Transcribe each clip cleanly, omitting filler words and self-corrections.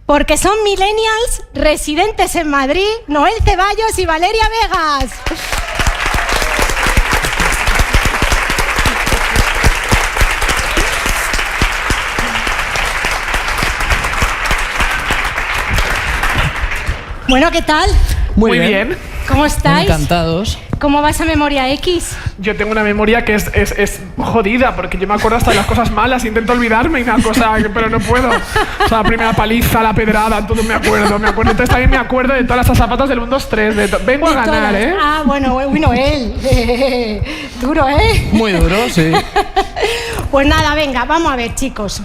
Porque son millennials residentes en Madrid, Noel Ceballos y Valeria Vegas. Bueno, ¿qué tal? Muy bien. ¿Cómo estáis? Encantados. ¿Cómo va esa memoria X? Yo tengo una memoria que es jodida, porque yo me acuerdo hasta de las cosas malas, intento olvidarme y una cosa, pero no puedo. O sea, la primera paliza, la pedrada, todo me acuerdo. Entonces también me acuerdo de todas las zapatas del 1, 2, 3. Vengo a ganar, ¿eh? Ah, bueno, Noel. Duro, ¿eh? Muy duro, sí. Pues nada, venga, vamos a ver, chicos.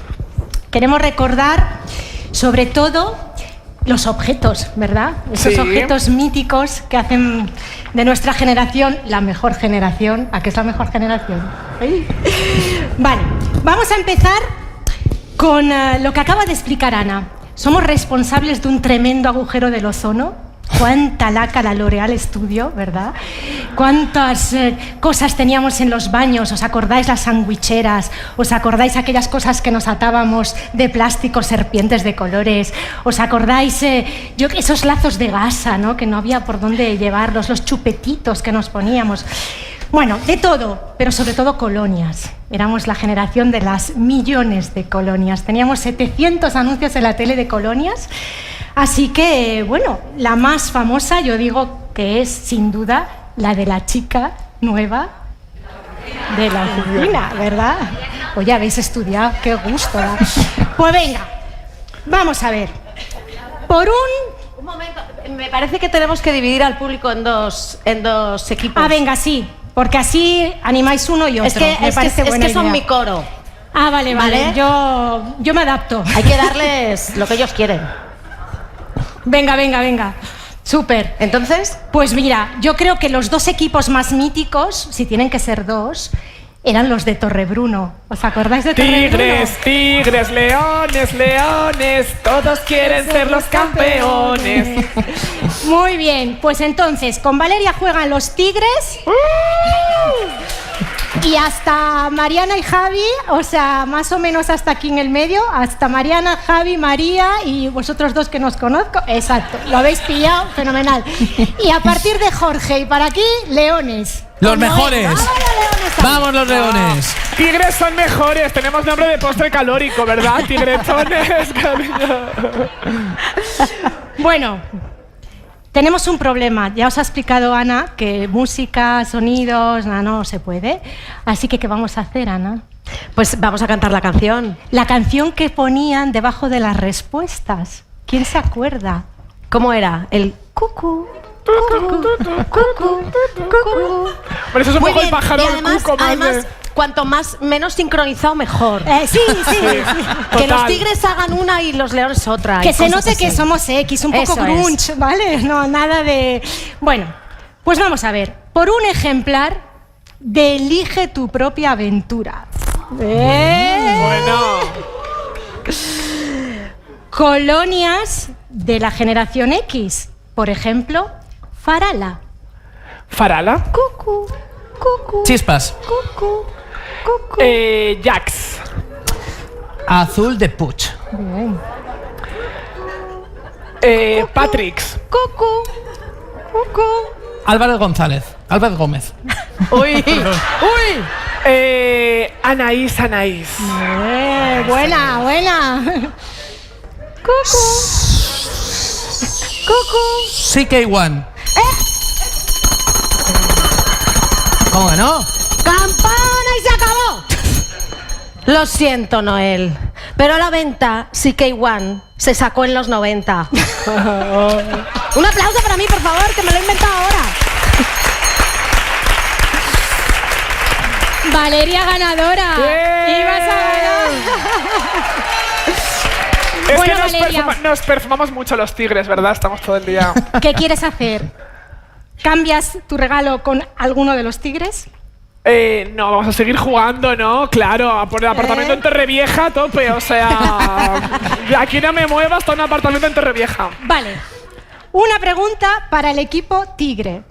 Queremos recordar, sobre todo, los objetos, ¿verdad? Esos objetos míticos que hacen de nuestra generación la mejor generación. ¿A qué es la mejor generación? ¿Sí? Vale, vamos a empezar con lo que acaba de explicar Ana. Somos responsables de un tremendo agujero del ozono. Cuánta laca la L'Oréal Studio, ¿verdad? Cuántas cosas teníamos en los baños. ¿Os acordáis las sandwicheras? ¿Os acordáis aquellas cosas que nos atábamos de plástico, serpientes de colores? ¿Os acordáis esos lazos de gasa, ¿no? Que no había por dónde llevarlos, los chupetitos que nos poníamos? Bueno, de todo, pero sobre todo colonias. Éramos la generación de las millones de colonias. Teníamos 700 anuncios en la tele de colonias. Así que, bueno, la más famosa yo digo que es, sin duda, la de la chica nueva de la oficina, ¿verdad? Oye, habéis estudiado, qué gusto da. Pues venga, vamos a ver. Un momento, me parece que tenemos que dividir al público en dos equipos. Ah, venga, sí, porque así animáis uno y otro. Es que son mi coro. Ah, vale. Yo me adapto. Hay que darles lo que ellos quieren. Venga. Súper. Entonces, pues mira, yo creo que los dos equipos más míticos, si tienen que ser dos, eran los de Torrebruno. ¿Os acordáis de Torrebruno? Tigres, leones, todos quieren ser los campeones. Muy bien, pues entonces, con Valeria juegan los Tigres. Y hasta Mariana y Javi, o sea, más o menos hasta aquí en el medio, hasta Mariana, Javi, María y vosotros dos que nos conozco. Exacto, lo habéis pillado, fenomenal. Y a partir de Jorge y para aquí, leones. Los mejores. Vamos los leones. Tigres son mejores, tenemos nombre de postre calórico, ¿verdad? Tigretones, cariño. Bueno, tenemos un problema. Ya os ha explicado Ana que música, sonidos, no se puede. Así que, ¿qué vamos a hacer, Ana? Pues vamos a cantar la canción. La canción que ponían debajo de las respuestas. ¿Quién se acuerda? ¿Cómo era? El cucú. Por eso es un poco el pájaro. Además, cuanto menos sincronizado, mejor. Sí. Que los tigres hagan una y los leones otra. Que se note que somos X, un poco grunge, ¿vale? No, nada de... Bueno, pues vamos a ver. Por un ejemplar de Elige tu propia aventura. Bueno. Colonias de la generación X. Por ejemplo, Farala. ¿Farala? Cucu. Chispas. Cucu. Jax. Azul de Puig. Bien. Patrix. Cucu. Álvarez Gómez. Uy. Anaís. Buena. Cucu. CK1. ¿Cómo que no? ¡Campana y se acabó! Lo siento, Noel, pero la venta CK1 se sacó en los 90. Un aplauso para mí, por favor, que me lo he inventado ahora. Valeria ganadora. Ibas a ganar. Es bueno, que nos perfumamos mucho los tigres, ¿verdad? Estamos todo el día. ¿Qué quieres hacer? ¿Cambias tu regalo con alguno de los tigres? No, vamos a seguir jugando, ¿no? Claro, por el apartamento en Torrevieja a tope, o sea... de aquí no me muevas hasta un apartamento en Torrevieja. Vale. Una pregunta para el equipo tigre.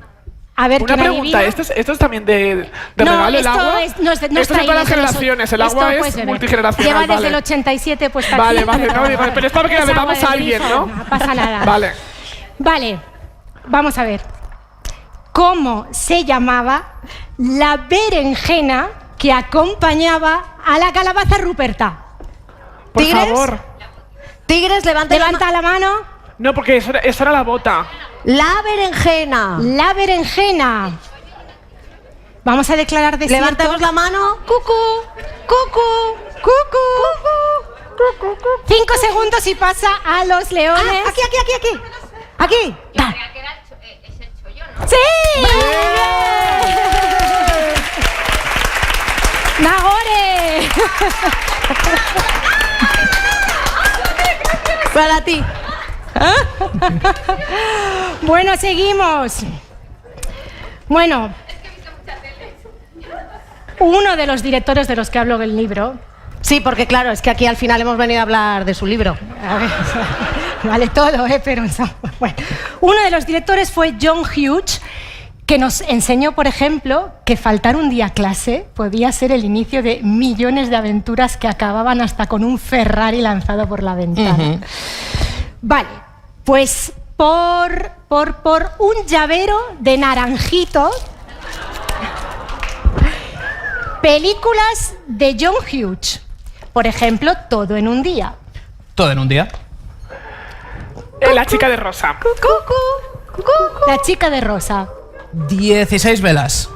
A ver, Una ¿quién pregunta, adivina? ¿esto es también de No, regalo el esto agua? no es Esto es de todas las generaciones, el agua es multigeneracional. Lleva desde vale. el 87 puesta Vale, aquí. vale, no, digo, pero es para que la agua bebamos del a alguien, grifo, ¿no? No pasa nada. Vale. Vale, vamos a ver. ¿Cómo se llamaba la berenjena que acompañaba a la calabaza ruperta? Por ¿Tigres? favor. Tigres, levanta Levanta la mano. No, porque eso era la bota. la berenjena. La berenjena. Vamos a declarar desierto. Levantemos la mano. Cucu, cucu, cucu. 5 segundos y pasa a los leones. Aquí. Aquí. Ta. ¡Sí! ¡Nagore! Para ti. Bueno, seguimos. Bueno, uno de los directores de los que hablo en el libro. Sí, porque claro, es que aquí al final hemos venido a hablar de su libro. A ver, vale todo, pero bueno. Uno de los directores fue John Hughes, que nos enseñó, por ejemplo, que faltar un día a clase podía ser el inicio de millones de aventuras que acababan hasta con un Ferrari lanzado por la ventana. Vale, pues por un llavero de naranjito, películas de John Hughes. Por ejemplo, Todo en un día. Todo en un día. La chica de rosa. La chica de rosa. 16 velas.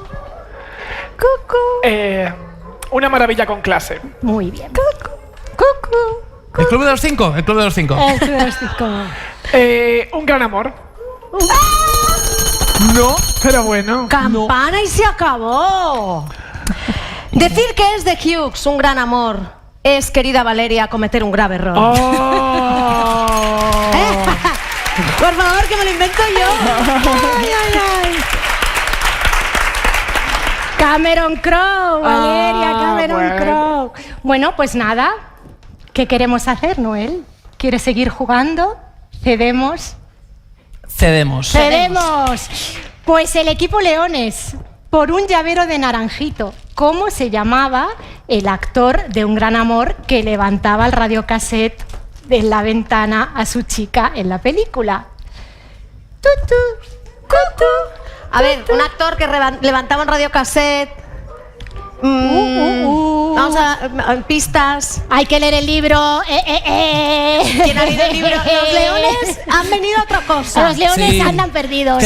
Una maravilla con clase. Muy bien. ¿El club de los 5? El club de los 5. El Club de los Cinco. Un gran amor. No. Pero bueno. Campana y se acabó. Decir que es de Hughes un gran amor es, querida Valeria, cometer un grave error. Oh. Por favor, que me lo invento yo. Ay. Cameron Crowe, Valeria, Cameron bueno. Crowe. Bueno, pues nada. ¿Qué queremos hacer, Noel? ¿Quieres seguir jugando? ¿Cedemos? Cedemos. ¡Cedemos! Pues el equipo Leones, por un llavero de naranjito. ¿Cómo se llamaba el actor de Un gran amor que levantaba el radiocassette de la ventana a su chica en la película? Tutu, cutu. A ver, un actor que levantaba un radiocassette. Vamos a pistas. Hay que leer el libro. ¿Quién ha leído el libro? Los leones han venido a otra cosa. Los leones Sí. andan perdidos.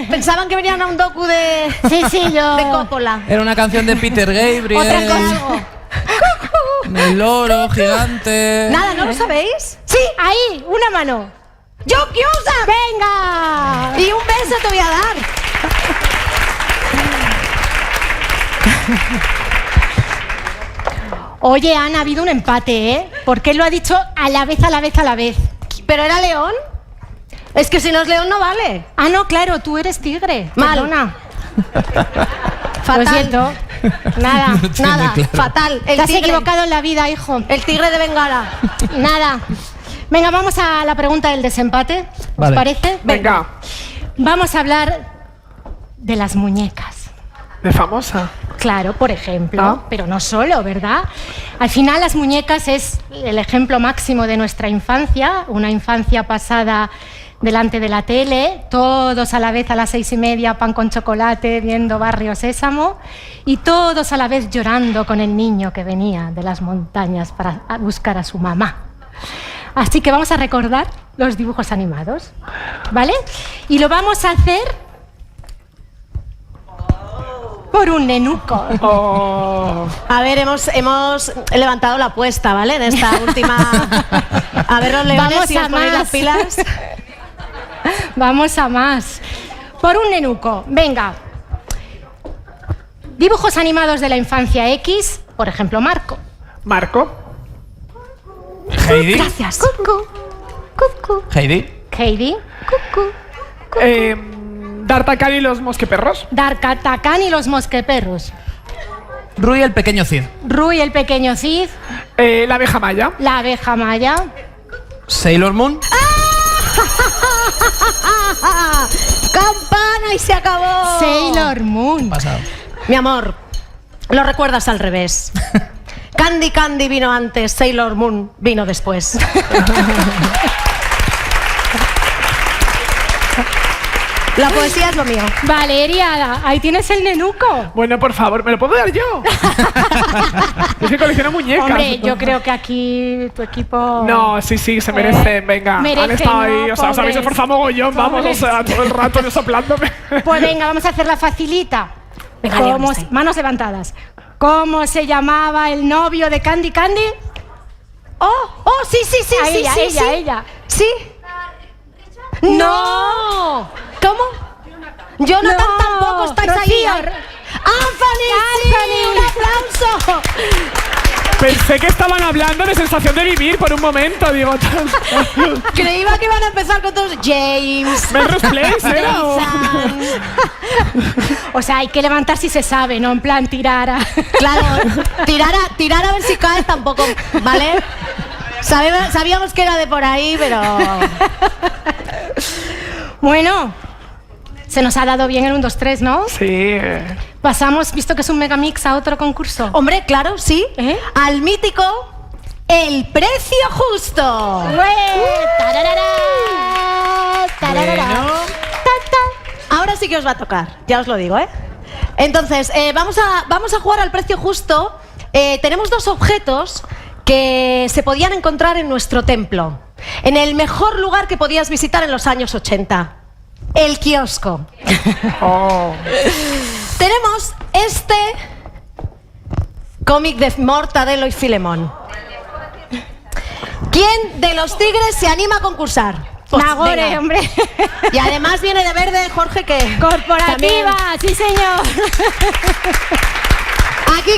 Pensaban que venían a un docu de yo. de Coppola. Era una canción de Peter Gabriel. Otra cosa. El loro gigante. Nada, ¿no lo sabéis? Sí, ahí, una mano. ¡Yo Kyusa! ¡Venga! Y un beso te voy a dar. Oye, Ana, ha habido un empate, ¿eh? Porque él lo ha dicho a la vez. ¿Pero era león? Es que si no es león no vale. Ah, no, claro, tú eres tigre. Mal. Perdona. Fatal. Lo siento. Nada, No tiene Nada, claro. fatal. te has equivocado en la vida, hijo. El tigre de Bengala. Nada. Venga, vamos a la pregunta del desempate. ¿Os Vale. parece? Venga. Vamos a hablar de las muñecas. De famosa. Claro, por ejemplo, ¿No? pero no solo, ¿verdad? Al final las muñecas es el ejemplo máximo de nuestra infancia, una infancia pasada delante de la tele, todos a la vez a las 6:30, pan con chocolate, viendo Barrio Sésamo, y todos a la vez llorando con el niño que venía de las montañas para buscar a su mamá. Así que vamos a recordar los dibujos animados, ¿vale? Y lo vamos a hacer por un nenuco. Oh. A ver, hemos levantado la apuesta, ¿vale? En esta última. A ver, los leones, Vamos si os a ponéis más. las pilas. Vamos a más. Por un nenuco. Venga. Dibujos animados de la infancia X, por ejemplo, Marco. Marco. Heidi. Gracias. Cucu. Cucu. Heidi. Heidi. Cucu. D'Artagnan y los mosqueperros. D'Artagnan y los mosqueperros. Rui el pequeño Cid. Rui el pequeño Cid. La abeja maya. La abeja maya. Sailor Moon. ¡Campana y se acabó! Sailor Moon. Pasado. Mi amor, lo recuerdas al revés. Candy Candy vino antes, Sailor Moon vino después. La poesía es lo mío. Valeria, ahí tienes el nenuco. Bueno, por favor, ¿me lo puedo dar yo? Es que colecciono muñecas. Hombre, yo creo que aquí tu equipo... No, sí, se merecen. Venga, han merecen, estado ahí. ¿no? O sea, os habéis Pobres. esforzado mogollón, vamos, o sea, todo el rato yo soplándome. Pues venga, vamos a hacer la facilita. Venga, ¿Cómo León, se- está ahí. manos levantadas. ¿Cómo se llamaba el novio de Candy Candy? Oh, sí, A ella, sí, ella, sí. ella. ¿Sí? ¡No! ¿Cómo? Jonathan No, tampoco estáis ahí. Rocío. ¡Anthony! ¡Sí! ¡Un aplauso! Pensé que estaban hablando de sensación de vivir por un momento, digo. Creía que iban a empezar con todos. James. Melrose Place, ¿era? o- Jason. O sea, hay que levantar si se sabe, no en plan tirar a... Claro, tirar a ver si cae tampoco, ¿vale? Sabíamos que era de por ahí, pero... Bueno, se nos ha dado bien el 1, 2, 3, ¿no? Sí. Pasamos, visto que es un megamix, a otro concurso. Hombre, claro, sí. ¿Eh? Al mítico El Precio Justo. Ahora sí que os va a tocar, ya os lo digo, ¿eh? Entonces, vamos a jugar al precio justo. Tenemos dos objetos que se podían encontrar en nuestro templo, en el mejor lugar que podías visitar en los años 80, el kiosco. Oh. Tenemos este cómic de Mortadelo y Filemón. ¿Quién de los tigres se anima a concursar? Pues, Nagore, venga. hombre. Y además viene de verde Jorge, que Corporativa, también- sí señor. aquí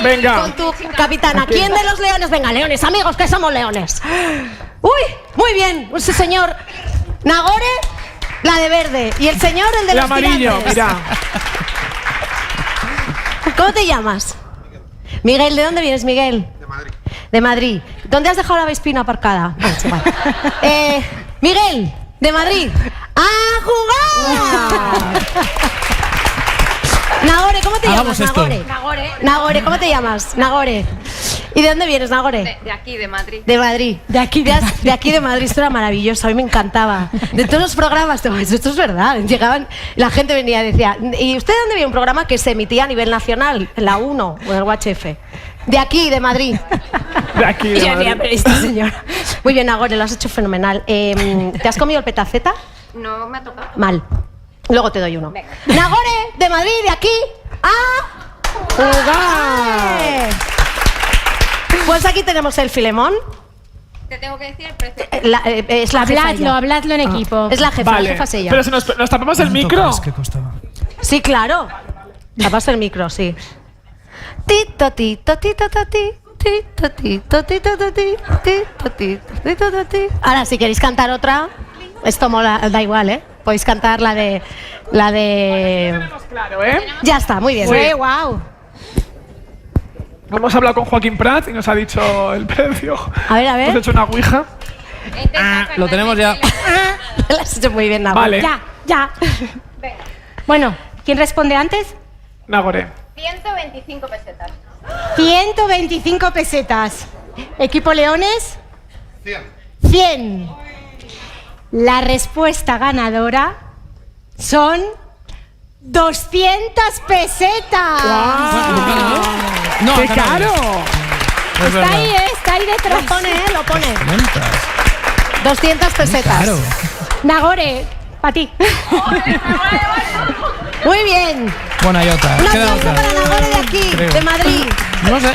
Venga. con tu capitana. ¿Quién de los leones? Venga, leones, amigos, que somos leones. Uy, muy bien, ese señor Nagore, la de verde, y el señor el de El los amarillo, tirantes. mira. ¿Cómo te llamas? Miguel, ¿de dónde vienes, Miguel? De Madrid. De Madrid. ¿Dónde has dejado la Vespina aparcada? Bueno, es igual. Miguel, de Madrid. ¡A jugar! Nagore, ¿cómo te Hagamos llamas? esto. Nagore. Nagore, ¿cómo te llamas? Nagore. ¿Y de dónde vienes, Nagore? De aquí, de Madrid. De Madrid. De aquí de Madrid. Esto era maravilloso, a mí me encantaba. De todos los programas, esto es verdad. Llegaban, la gente venía y decía, ¿y usted de dónde viene? Un programa que se emitía a nivel nacional, en la 1 o en el UHF. De aquí, de Madrid. De aquí, Y de yo Madrid. decía, pero esta señora. Muy bien, Nagore, lo has hecho fenomenal. ¿Te has comido el petaceta? No me ha tocado. Mal. Luego te doy uno. Venga. Nagore, de Madrid, de aquí a jugar. Pues aquí tenemos el Filemón. Te tengo que decir el precio. Es la jefa Habladlo, ella. habladlo en equipo. Es la jefa, Vale. la jefa es ella. Pero si nos tapamos el micro. ¿Qué costaba? Sí, claro. Tapas el micro, sí. Tito, tito, tito, toti, tito, tito, tito, toti, tito, tito, tito, toti. Ahora, si queréis cantar otra, esto mola, da igual, ¿eh? Podéis cantar la de... Claro, ¿eh? Ya está, muy bien. Sí. Wow. Hemos hablado con Joaquín Prat y nos ha dicho el precio. A ver, a ver. Hemos hecho una ouija. Lo tenemos ya. Lo has hecho muy bien, Nagore. Vale. Ya. Bueno, ¿quién responde antes? Nagore. 125 pesetas. 125 pesetas. Equipo Leones. 100. La respuesta ganadora son 200 pesetas. No, ¡Qué no, caro! no es Está verdad. ahí, está ahí detrás. Lo pone, lo pone. 500. 200 pesetas. Claro. Nagore, para ti. Muy bien. Bueno, hay otra. Un Queda aplauso otra. para Nagore de aquí, Creo. de Madrid. No sé.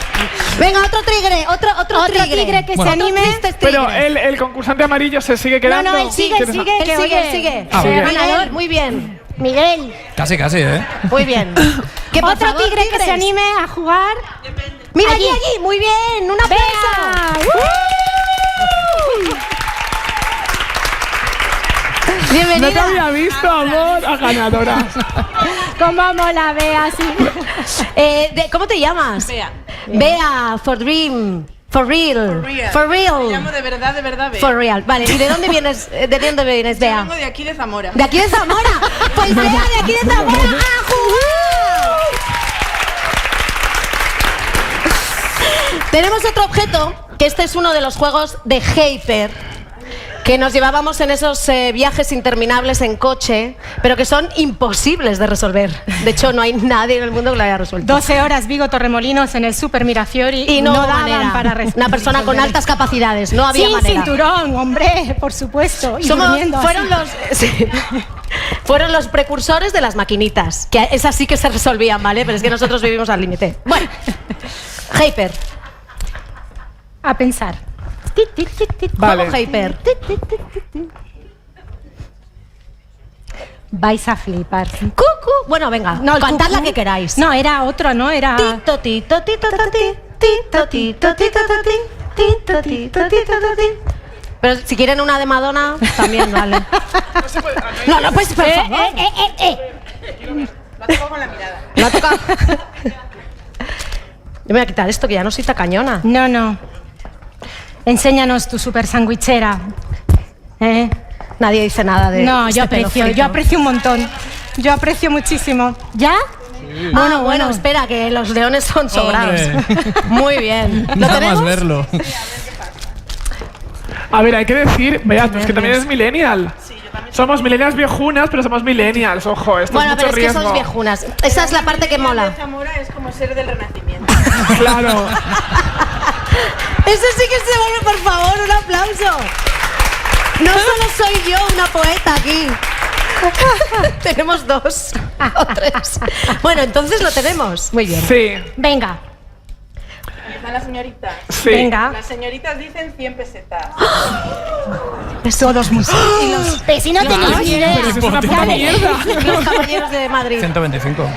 Venga, otro tigre, otro Otro tigre que Bueno. se anime. Pero el concursante amarillo se sigue quedando. No, él sigue, ¿Quieres- sigue. Él que sigue, oye, él sigue. Ah, muy bien. Miguel, muy bien. Miguel, Casi, ¿eh? Muy bien. Que por otro favor, tigre que tigres. se anime a jugar. Mira allí, Allí. allí, muy bien. Un aplauso. ¡Vea! No te Bienvenida. había visto, amor, a ganadora. ¿Cómo mola, Bea? Sí. ¿Cómo te llamas? Bea. Bea, for Dream. For real. For Me real. llamo de verdad, Bea. For real. Vale, ¿y de dónde vienes, Yo Bea? vengo de aquí de Zamora. ¿De aquí de Zamora? Pues Bea, de aquí de Zamora, ¡a jugar! Tenemos otro objeto, que este es uno de los juegos de Hyper, que nos llevábamos en esos viajes interminables en coche, pero que son imposibles de resolver. De hecho, no hay nadie en el mundo que lo haya resuelto. 12 horas Vigo Torremolinos en el Super Mirafiori Y no, hubo daban manera. para Una persona con resolver. altas capacidades, no había Sin manera. cinturón, hombre, por supuesto. Y durmiendo así. Fueron los precursores de las maquinitas, que esas sí que se resolvían, ¿vale? Pero es que nosotros vivimos al límite. Bueno, Hyper. A pensar. Vale. Juego Hyper. Vais a flipar. Cucu. Bueno, venga, No, el cantad la cucú. que queráis. No, era otro, ¿no? Era... Tito, tito, tito, toti, tito, tito, tito, toti, tito, tito, tito, toti. Pero si quieren una de Madonna, también vale. No, pues por favor. La toco con la mirada. Me ha tocado. Yo me voy a quitar esto, que ya no soy tacañona. No, no. Enséñanos tu super sandwichera. Nadie dice nada de No, este yo pelo aprecio, frito. yo aprecio un montón. Yo aprecio muchísimo. ¿Ya? Bueno, espera, que los leones son sobrados. Hombre. Muy bien. ¿Lo Nada tenemos? más verlo. A ver, hay que decir, vea, pues que también es millennial. Somos millennials viejunas, pero somos millennials, ojo, esto Bueno, es mucho pero es que riesgo. sois viejunas. Esa es la parte que De mola. Zamora es como ser del Renacimiento. Claro. Ese sí que se vuelve, por favor, un aplauso. No solo soy yo una poeta aquí. Tenemos dos o tres. Bueno, entonces lo tenemos. Muy bien. Sí, Venga, Están las señoritas. sí. venga. Las señoritas dicen 100 pesetas. Todos muy y los vecinos Pero eso es una puta mierda. Los caballeros de Madrid. 125.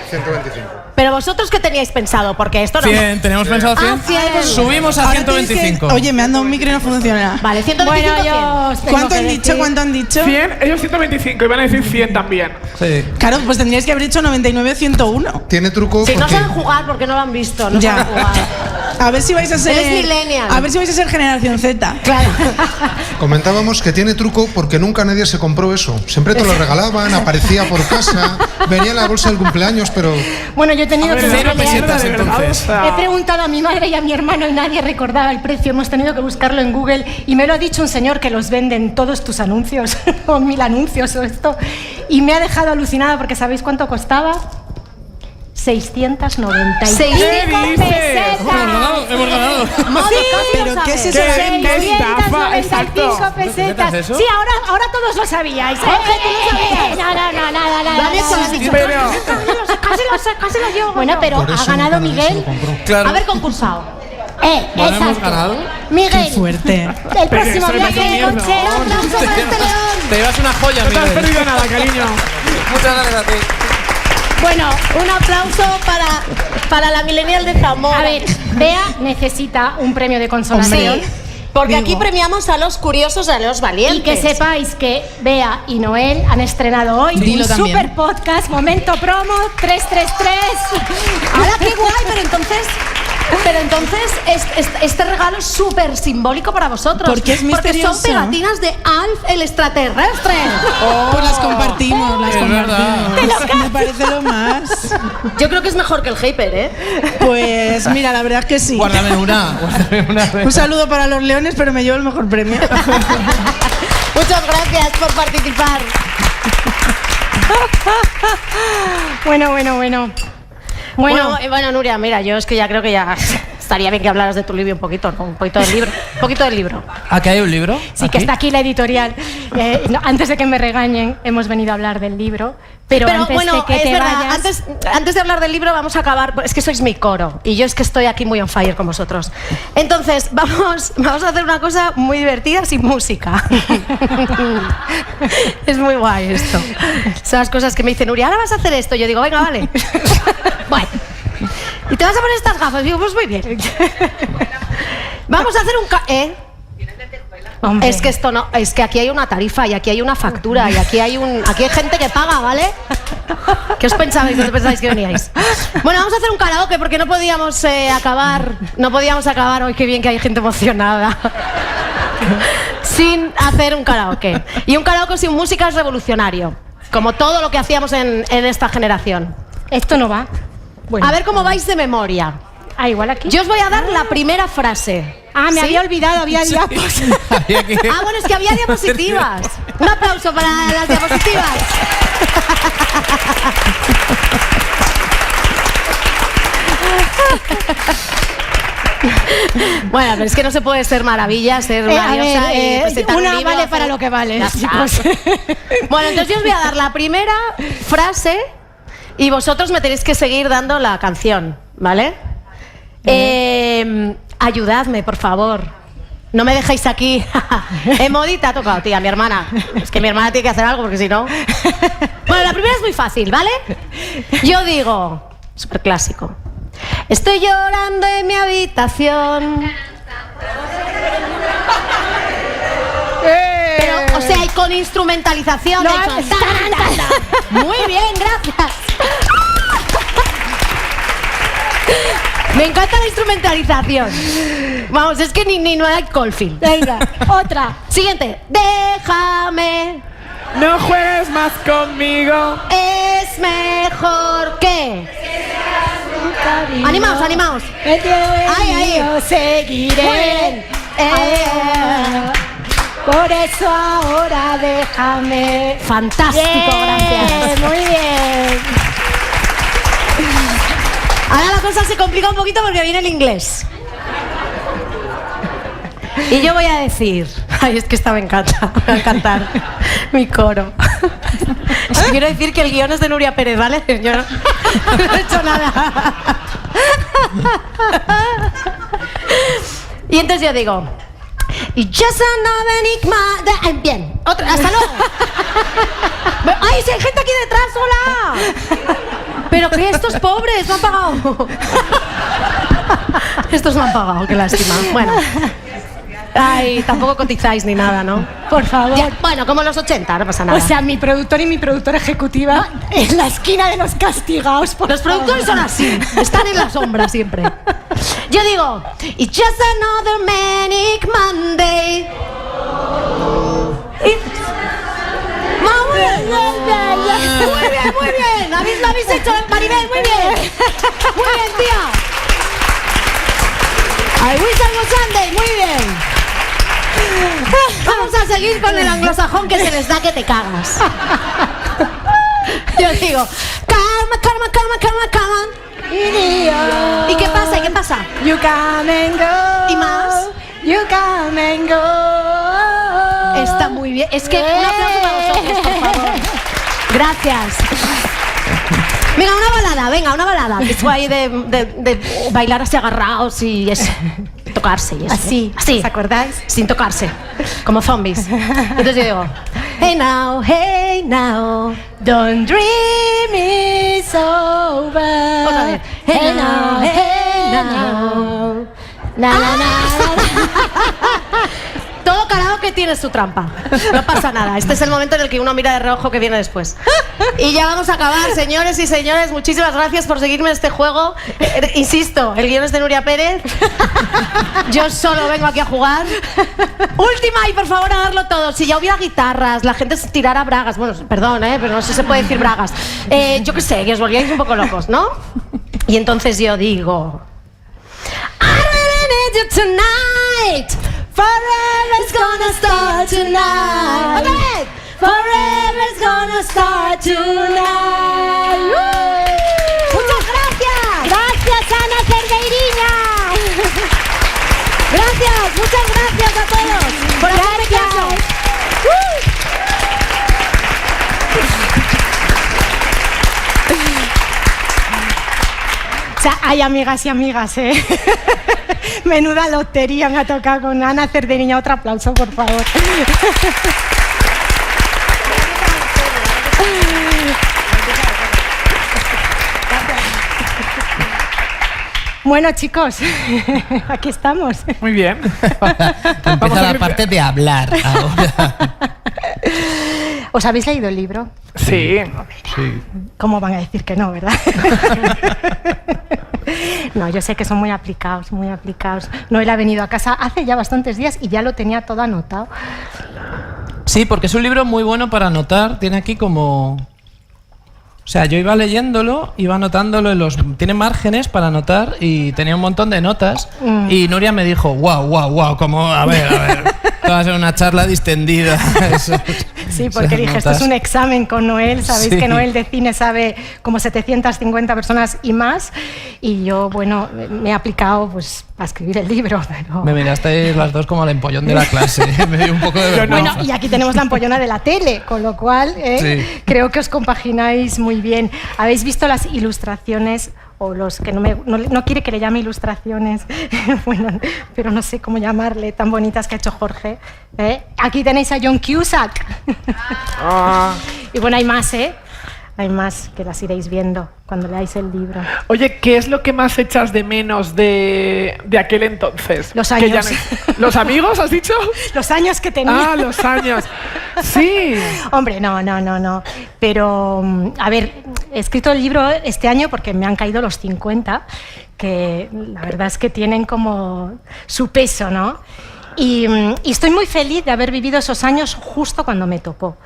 Pero vosotros, ¿qué teníais pensado? Porque esto no... 100, ¿teníamos pensado 100? 100. Subimos a Ahora tienes que- 125. Oye, me anda un micro y no funciona. Vale, 125, Bueno, 100. yo os tengo ¿Cuánto que han dicho? decir- ¿Cuánto han dicho? 100, ellos 125, iban a decir 100 también. Sí. Claro, pues tendríais que haber dicho 99 o 101. Tiene truco Si no porque saben jugar, porque no lo han visto. No Ya. saben jugar. A ver si vais a ser. Él es millennial. A ver si vais a ser generación Z. Claro. comentábamos que tiene truco porque nunca nadie se compró eso. Siempre te lo regalaban, aparecía por casa, venía en la bolsa del cumpleaños, pero Bueno, yo he tenido A ver, que es una cero pelear. mierda, pesetas, de verdad, entonces. o sea. He preguntado a mi madre y a mi hermano y nadie recordaba el precio. Hemos tenido que buscarlo en Google y me lo ha dicho un señor que los vende en todos tus anuncios, o 1000 anuncios o esto. Y me ha dejado alucinada porque ¿sabéis cuánto costaba? 695 ¿Qué dices? pesetas. Hemos ganado. Modi, casi ¿Pero lo qué es sabes. eso? ¿Qué estafa? 695 pesetas. ¿Qué es eso? Sí, ahora todos lo sabíais. ¿eh? No, nada. Dame eso, has dicho. Pero, Casi lo llevo. Bueno, pero por ha eso ganado nunca nadie se lo Miguel. compró. Claro. Haber concursado. Bueno, hemos Exacto. ganado. Miguel. Qué fuerte. El próximo Pero eso viaje de es una coche. mierda. Un aplauso para este león. Te llevas una joya, no te has Miguel. perdido nada, cariño. Muchas gracias a ti. Bueno, un aplauso para la millennial de Zamora. A ver, Bea necesita un premio de consolación. Sí, porque Digo. aquí premiamos a los curiosos y a los valientes. Y que sepáis que Bea y Noel han estrenado hoy Dilo un también. super podcast, momento promo 333. ¡Hala, qué guay! Pero entonces este regalo es súper simbólico para vosotros. Porque es misterioso. Porque son pegatinas de Alf el extraterrestre. Pues las compartimos, las Es compartimos. Me parece lo más. Yo creo que es mejor que el Hyper, ¿eh? Pues mira, la verdad es que sí. Guárdame una. Un saludo para los leones, pero me llevo el mejor premio. Muchas gracias por participar. Bueno. Bueno, Nuria, mira, yo es que ya creo que ya estaría bien que hablaras de tu libro un poquito, ¿no? Un poquito del libro. Un poquito del libro. ¿Aquí hay un libro? Sí, que está aquí la editorial. No, antes de que me regañen, hemos venido a hablar del libro. Pero antes bueno, de que es te verdad, vayas... antes de hablar del libro vamos a acabar, es que sois mi coro y yo es que estoy aquí muy on fire con vosotros. Entonces, vamos a hacer una cosa muy divertida sin música. Es muy guay esto. Son las cosas que me dicen, Nuria, ahora vas a hacer esto. Yo digo, venga, vale. Bueno. Y te vas a poner estas gafas. Digo, pues muy bien. Vamos a hacer un... Hombre. Es que esto no, es que aquí hay una tarifa y aquí hay una factura y aquí hay gente que paga, ¿vale? ¿Qué os pensabais? ¿Dónde pensáis que veníais? Bueno, vamos a hacer un karaoke porque no podíamos acabar. No podíamos acabar hoy, qué bien que hay gente emocionada. Sin hacer un karaoke. Y un karaoke sin música es revolucionario. Como todo lo que hacíamos en esta generación. Esto no va. Bueno. A ver cómo vais de memoria. Ah, igual aquí. Yo os voy a dar la primera frase. Ah, me ¿Sí? había olvidado, había diapos. Ah, bueno, es que había diapositivas. Un aplauso para las diapositivas. Bueno, pero es que no se puede ser maravilla, ser maravillosa y presentar un una libro, vale hacer- para lo que vale, Ya está. chicos. Bueno, entonces yo os voy a dar la primera frase y vosotros me tenéis que seguir dando la canción, ¿vale? Ayudadme, por favor. No me dejéis aquí. Modi te ha tocado, tía, mi hermana. Es que mi hermana tiene que hacer algo porque si no... Bueno, la primera es muy fácil, ¿vale? Yo digo, súper clásico. Estoy llorando en mi habitación. Pero, o sea, y con instrumentalización. No, de hecho, muy bien, gracias. Me encanta la instrumentalización. Vamos, es que ni no hay Caulfield. Venga, otra. Siguiente. Déjame. No juegues más conmigo. Es mejor que. Animaos, animaos. Ahí. Yo seguiré. Muy bien. Por eso ahora déjame. Fantástico, gracias. Muy bien. Ahora la cosa se complica un poquito porque viene el inglés. Y yo voy a decir... Ay, es que esta me encanta. Voy a cantar mi coro. Es que quiero decir que el guión es de Nuria Pérez, ¿vale? Yo no he hecho nada. Y entonces yo digo... Y just another enigma... Bien, otra, hasta luego. ¡Ay, si hay gente aquí detrás, hola! Pero que estos pobres no han pagado. Estos no han pagado, qué lástima. Bueno. Ay, tampoco cotizáis ni nada, ¿no? Por favor. Ya, bueno, como en los 80, no pasa nada. O sea, mi productor y mi productora ejecutiva en la esquina de los castigados. Por los productores son así, están en la sombra siempre. Yo digo, it's just another manic Monday. Muy bien. Lo habéis hecho, Maribel, muy bien. Muy bien, tía. I wish I was Sunday, muy bien. Vamos a seguir con el anglosajón que se les da que te cagas. Yo digo, calma. ¿Y qué pasa? You come and go. ¿Y más? You come and go. Está muy bien. Es que un aplauso para vosotros, por favor. Gracias. Venga, una balada. Que es ahí de bailar así agarrados y eso. Tocarse y eso. Así, Así. ¿os acordáis? Sin tocarse. Como zombies. Entonces yo digo, hey now, Don't dream it's over. Otra vez. Hey now. Na, na, na. todo karaoke tiene su trampa. No pasa nada. Este es el momento en el que uno mira de reojo que viene después. Y ya vamos a acabar, señores y señores. Muchísimas gracias por seguirme en este juego. Insisto, el guión es de Nuria Pérez. Yo solo vengo aquí a jugar. Última, y por favor a darlo todo. Si ya hubiera guitarras, la gente se tirara bragas. Bueno, perdón, pero no sé si se puede decir bragas. Yo qué sé, que os volvíais un poco locos, ¿no? Y entonces yo digo... I really need you tonight. Forever's gonna start tonight. Okay. Forever's gonna start tonight. Muchas gracias. Gracias, Ana Cerdeiriña. Gracias, muchas gracias a todos por hacerme caso. O sea, hay amigas y amigas, ¿eh? Menuda lotería me ha tocado con Ana Cerdeiriña. Otro aplauso, por favor. Bueno, chicos, aquí estamos. Muy bien. Empieza la parte de hablar ahora. ¿Os habéis leído el libro? Sí. Sí. ¿Cómo van a decir que no, verdad? No, yo sé que son muy aplicados, muy aplicados. Noel ha venido a casa hace ya bastantes días y ya lo tenía todo anotado. Sí, porque es un libro muy bueno para anotar. Tiene aquí como... O sea, yo iba leyéndolo, iba anotándolo en los... Tiene márgenes para anotar y tenía un montón de notas. Y Nuria me dijo, wow, como... A ver. Esto va a ser una charla distendida. Eso. Sí, porque dije, esto es un examen con Noel. Sabéis que Noel de cine sabe como 750 personas y más. Y yo, bueno, me he aplicado pues a escribir el libro. Pero... Me mirasteis las dos como al empollón de la clase. Me dio un poco de vergüenza. Bueno, y aquí tenemos la ampollona de la tele, con lo cual Sí. creo que os compagináis muy bien. ¿Habéis visto las ilustraciones? O los que no quiere que le llame ilustraciones, bueno, pero no sé cómo llamarle, tan bonitas que ha hecho Jorge. Aquí tenéis a John Cusack. Y bueno, hay más, hay más que las iréis viendo cuando leáis el libro. Oye, ¿qué es lo que más echas de menos de aquel entonces? Los Que ya años. ¿Los amigos, has dicho? Los años que tenía. Ah, los años. Sí. Hombre, no. Pero, a ver, he escrito el libro este año porque me han caído los 50, que la verdad es que tienen como su peso, ¿no? Y estoy muy feliz de haber vivido esos años justo cuando me tocó,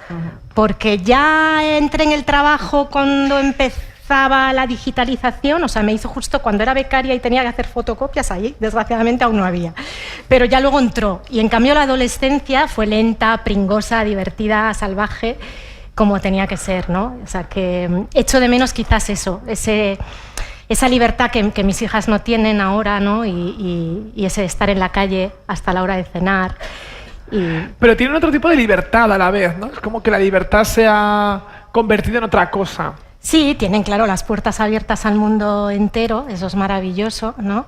porque ya entré en el trabajo cuando empezaba la digitalización, o sea, me hizo justo cuando era becaria y tenía que hacer fotocopias, ahí desgraciadamente aún no había, pero ya luego entró, y en cambio la adolescencia fue lenta, pringosa, divertida, salvaje, como tenía que ser, ¿no? O sea, que echo de menos quizás eso, esa libertad que mis hijas no tienen ahora, ¿no? Y ese estar en la calle hasta la hora de cenar. Pero tienen otro tipo de libertad a la vez, ¿no? Es como que la libertad se ha convertido en otra cosa. Sí, tienen, claro, las puertas abiertas al mundo entero, eso es maravilloso, ¿no?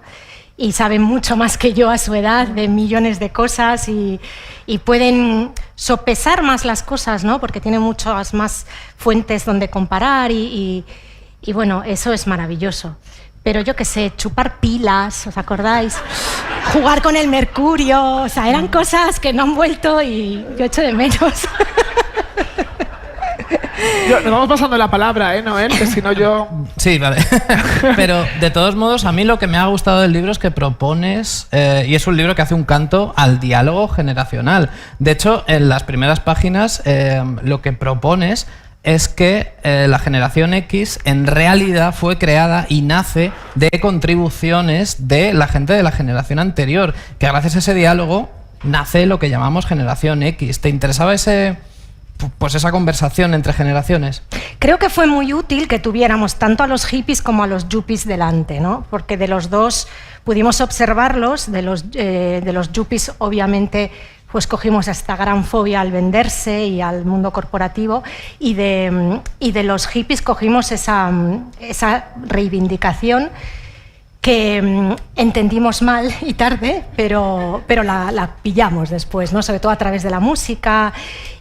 Y saben mucho más que yo a su edad de millones de cosas y pueden sopesar más las cosas, ¿no? Porque tienen muchas más fuentes donde comparar y bueno, eso es maravilloso. Pero yo qué sé, chupar pilas, ¿os acordáis? Jugar con el mercurio, o sea, eran cosas que no han vuelto y yo echo de menos. Nos vamos pasando la palabra, Noel, que si no yo... Sí, vale. Pero de todos modos, a mí lo que me ha gustado del libro es que propones, y es un libro que hace un canto al diálogo generacional. De hecho, en las primeras páginas lo que propones es que la generación X en realidad fue creada y nace de contribuciones de la gente de la generación anterior, que gracias a ese diálogo nace lo que llamamos generación X. ¿Te interesaba esa conversación entre generaciones? Creo que fue muy útil que tuviéramos tanto a los hippies como a los yuppies delante, ¿no? Porque de los dos pudimos observarlos, de los yuppies obviamente pues cogimos esta gran fobia al venderse y al mundo corporativo y de los hippies cogimos esa reivindicación que entendimos mal y tarde, pero la pillamos después, ¿no? Sobre todo a través de la música,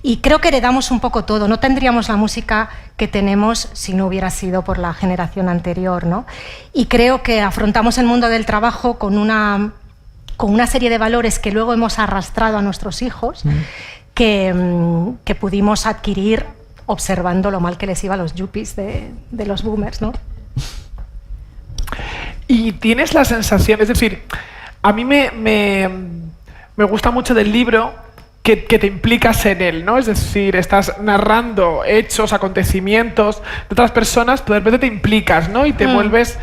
y creo que heredamos un poco todo. No tendríamos la música que tenemos si no hubiera sido por la generación anterior, ¿no? Y creo que afrontamos el mundo del trabajo con una serie de valores que luego hemos arrastrado a nuestros hijos, que pudimos adquirir observando lo mal que les iba a los yuppies de los boomers, ¿no? Y tienes la sensación, es decir, a mí me gusta mucho del libro que te implicas en él, ¿no? Es decir, estás narrando hechos, acontecimientos de otras personas, pero de repente te implicas, ¿no? Y te vuelves,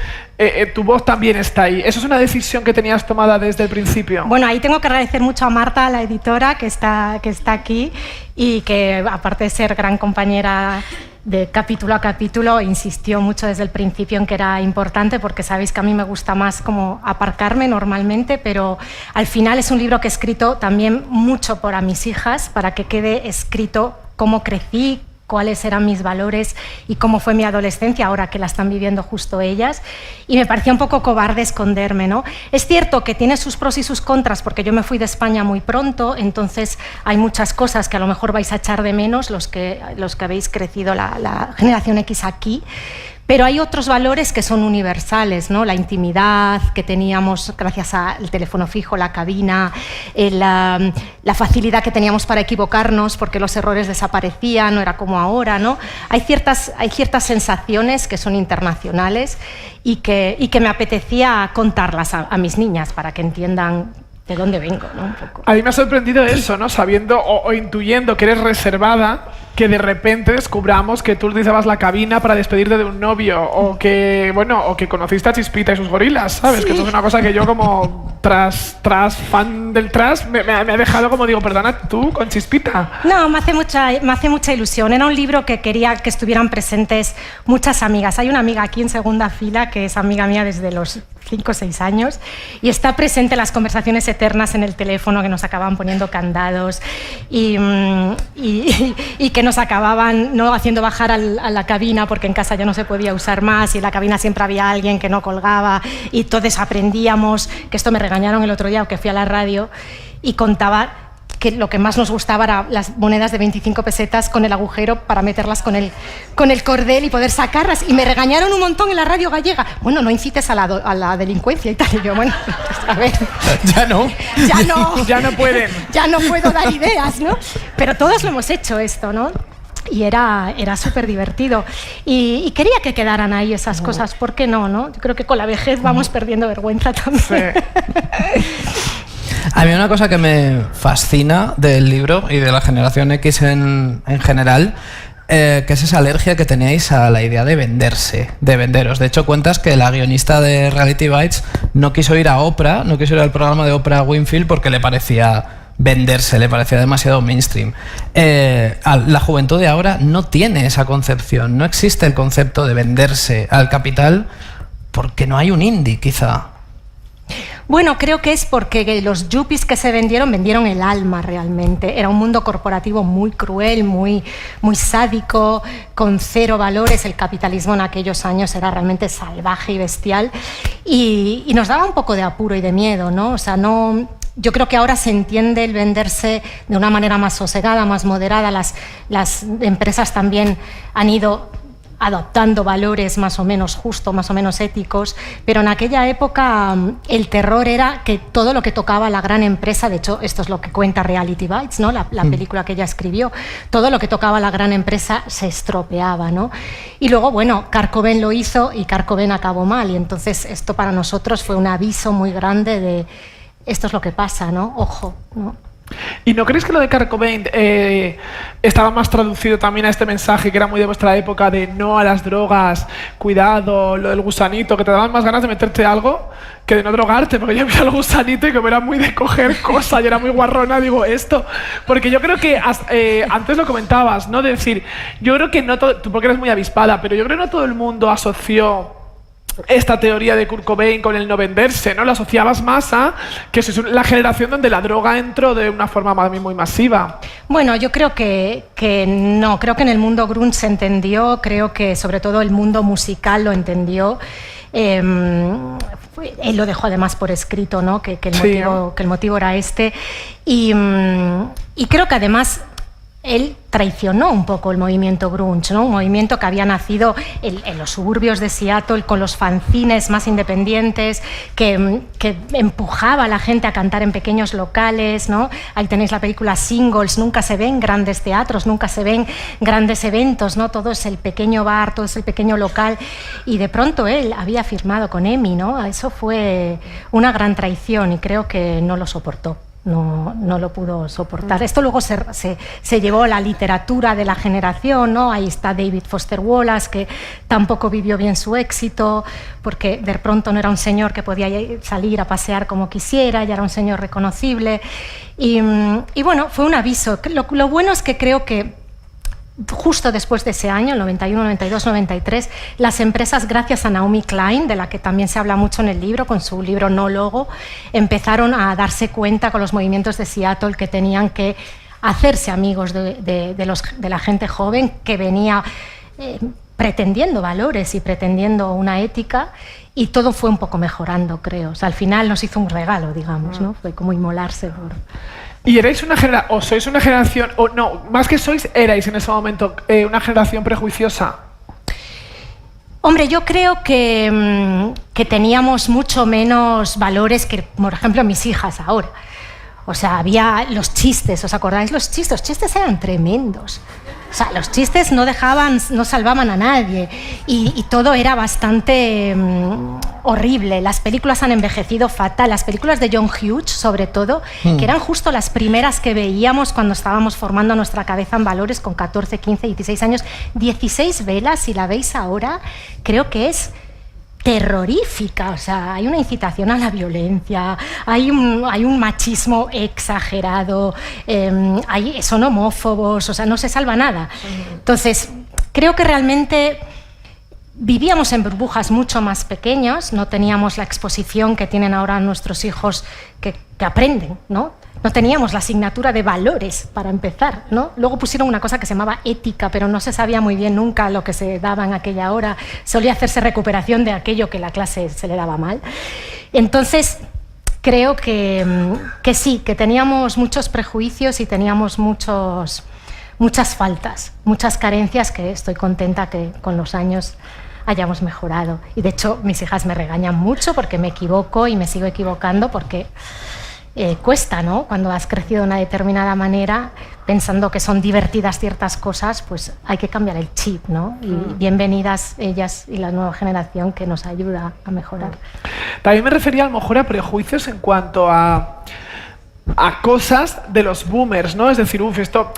tu voz también está ahí. ¿Eso es una decisión que tenías tomada desde el principio? Bueno, ahí tengo que agradecer mucho a Marta, la editora, que está aquí y que, aparte de ser gran compañera de capítulo a capítulo, insistió mucho desde el principio en que era importante, porque sabéis que a mí me gusta más como aparcarme normalmente, pero al final es un libro que he escrito también mucho por a mis hijas, para que quede escrito cómo crecí, cuáles eran mis valores y cómo fue mi adolescencia ahora que la están viviendo justo ellas, y me parecía un poco cobarde esconderme, ¿no? Es cierto que tiene sus pros y sus contras, porque yo me fui de España muy pronto, entonces hay muchas cosas que a lo mejor vais a echar de menos los que habéis crecido la generación X aquí, Pero hay otros valores que son universales, ¿no? La intimidad que teníamos gracias al teléfono fijo, la cabina, la facilidad que teníamos para equivocarnos porque los errores desaparecían, no era como ahora, ¿no? Hay ciertas sensaciones que son internacionales y que me apetecía contarlas a mis niñas para que entiendan de dónde vengo, ¿no? Un poco. A mí me ha sorprendido eso, ¿no? Sabiendo o intuyendo que eres reservada, que de repente descubramos que tú utilizabas la cabina para despedirte de un novio o que conociste a Chispita y sus gorilas, ¿sabes? Sí. Que eso es una cosa que yo como fan del tras me ha dejado como digo, perdona, tú con Chispita. No, me hace mucha ilusión. Era un libro que quería que estuvieran presentes muchas amigas. Hay una amiga aquí en segunda fila que es amiga mía desde los 5 o 6 años y está presente en las conversaciones eternas en el teléfono que nos acababan poniendo candados y que nos acababan no haciendo bajar a la cabina porque en casa ya no se podía usar más y en la cabina siempre había alguien que no colgaba y todos aprendíamos, que esto me regañaron el otro día que fui a la radio y contaba que lo que más nos gustaba era las monedas de 25 pesetas con el agujero para meterlas con el cordel y poder sacarlas. Y me regañaron un montón en la radio gallega. Bueno, no incites a la delincuencia y tal. Y yo, bueno, pues, a ver. Ya no. Ya no. Ya no pueden. Ya no puedo dar ideas, ¿no? Pero todos lo hemos hecho esto, ¿no? Y era súper divertido. Y quería que quedaran ahí esas cosas. ¿Por qué no, no? Yo creo que con la vejez vamos perdiendo vergüenza también. Sí. A mí una cosa que me fascina del libro y de la generación X en general, que es esa alergia que teníais a la idea de venderse, de venderos. De hecho, cuentas que la guionista de Reality Bites no quiso ir a Oprah, no quiso ir al programa de Oprah Winfrey porque le parecía venderse, le parecía demasiado mainstream. La juventud de ahora no tiene esa concepción, no existe el concepto de venderse al capital porque no hay un indie, quizá. Bueno, creo que es porque los yuppies que se vendieron el alma realmente. Era un mundo corporativo muy cruel, muy sádico, con cero valores. El capitalismo en aquellos años era realmente salvaje y bestial y nos daba un poco de apuro y de miedo, ¿no? O sea, no... Yo creo que ahora se entiende el venderse de una manera más sosegada, más moderada. Las empresas también han ido adoptando valores más o menos justos, más o menos éticos, pero en aquella época el terror era que todo lo que tocaba la gran empresa, de hecho esto es lo que cuenta Reality Bites, ¿no? la película que ella escribió, todo lo que tocaba la gran empresa se estropeaba, ¿no? Y luego, bueno, Kurt Cobain lo hizo y Kurt Cobain acabó mal y entonces esto para nosotros fue un aviso muy grande de esto es lo que pasa, ¿no? Ojo, ¿no? ¿Y no creéis que lo de Kurt Cobain estaba más traducido también a este mensaje que era muy de vuestra época de no a las drogas, cuidado, lo del gusanito, que te daban más ganas de meterte algo que de no drogarte? Porque yo vi al gusanito y como era muy de coger cosas y era muy guarrona, digo esto. Porque yo creo que, antes lo comentabas, ¿no? De decir, yo creo que no todo, tú porque eres muy avispada, pero yo creo que no todo el mundo asoció esta teoría de Kurt Cobain con el no venderse, ¿no? Lo asociabas más a que es la generación donde la droga entró de una forma muy masiva. Bueno, yo creo que no, creo que en el mundo grunge se entendió, creo que sobre todo el mundo musical lo entendió. Él lo dejó además por escrito, ¿no? Que el motivo era este. Y creo que además él traicionó un poco el movimiento grunge, ¿no? Un movimiento que había nacido en los suburbios de Seattle con los fanzines más independientes, que empujaba a la gente a cantar en pequeños locales, ¿no? Ahí tenéis la película Singles, nunca se ven grandes teatros, nunca se ven grandes eventos, ¿no? Todo es el pequeño bar, todo es el pequeño local, y de pronto él había firmado con EMI, ¿no? Eso fue una gran traición y creo que no lo soportó. No lo pudo soportar. Esto luego se llevó a la literatura de la generación, ¿no? Ahí está David Foster Wallace, que tampoco vivió bien su éxito, porque de pronto no era un señor que podía salir a pasear como quisiera, ya era un señor reconocible. Y bueno, fue un aviso. Lo bueno es que creo que justo después de ese año, el 91, 92, 93, las empresas, gracias a Naomi Klein, de la que también se habla mucho en el libro, con su libro No Logo, empezaron a darse cuenta con los movimientos de Seattle que tenían que hacerse amigos de la gente joven que venía pretendiendo valores y pretendiendo una ética, y todo fue un poco mejorando, creo. O sea, al final nos hizo un regalo, digamos, ¿no? Fue como inmolarse por... ¿Y erais o sois una generación, o no, más que sois, erais en ese momento una generación prejuiciosa? Hombre, yo creo que teníamos mucho menos valores que, por ejemplo, mis hijas ahora. O sea, había los chistes, ¿os acordáis los chistes? Los chistes eran tremendos. O sea, los chistes no salvaban a nadie y todo era bastante horrible. Las películas han envejecido fatal. Las películas de John Hughes, sobre todo, que eran justo las primeras que veíamos cuando estábamos formando nuestra cabeza en valores con 14, 15, 16 años. 16 velas, si la veis ahora, creo que es terrorífica. O sea, hay una incitación a la violencia, hay un machismo exagerado, son homófobos, o sea, no se salva nada. Entonces, creo que realmente vivíamos en burbujas mucho más pequeñas, no teníamos la exposición que tienen ahora nuestros hijos que aprenden, ¿no? No teníamos la asignatura de valores para empezar, ¿no? Luego pusieron una cosa que se llamaba ética, pero no se sabía muy bien nunca lo que se daba en aquella hora. Solía hacerse recuperación de aquello que la clase se le daba mal. Entonces, creo que sí, que teníamos muchos prejuicios y teníamos muchas faltas, muchas carencias que estoy contenta que con los años hayamos mejorado. Y de hecho, mis hijas me regañan mucho porque me equivoco y me sigo equivocando porque cuesta, ¿no? Cuando has crecido de una determinada manera, pensando que son divertidas ciertas cosas, pues hay que cambiar el chip, ¿no? Y bienvenidas ellas y la nueva generación que nos ayuda a mejorar. También me refería a lo mejor a prejuicios en cuanto a cosas de los boomers, ¿no? Es decir, esto...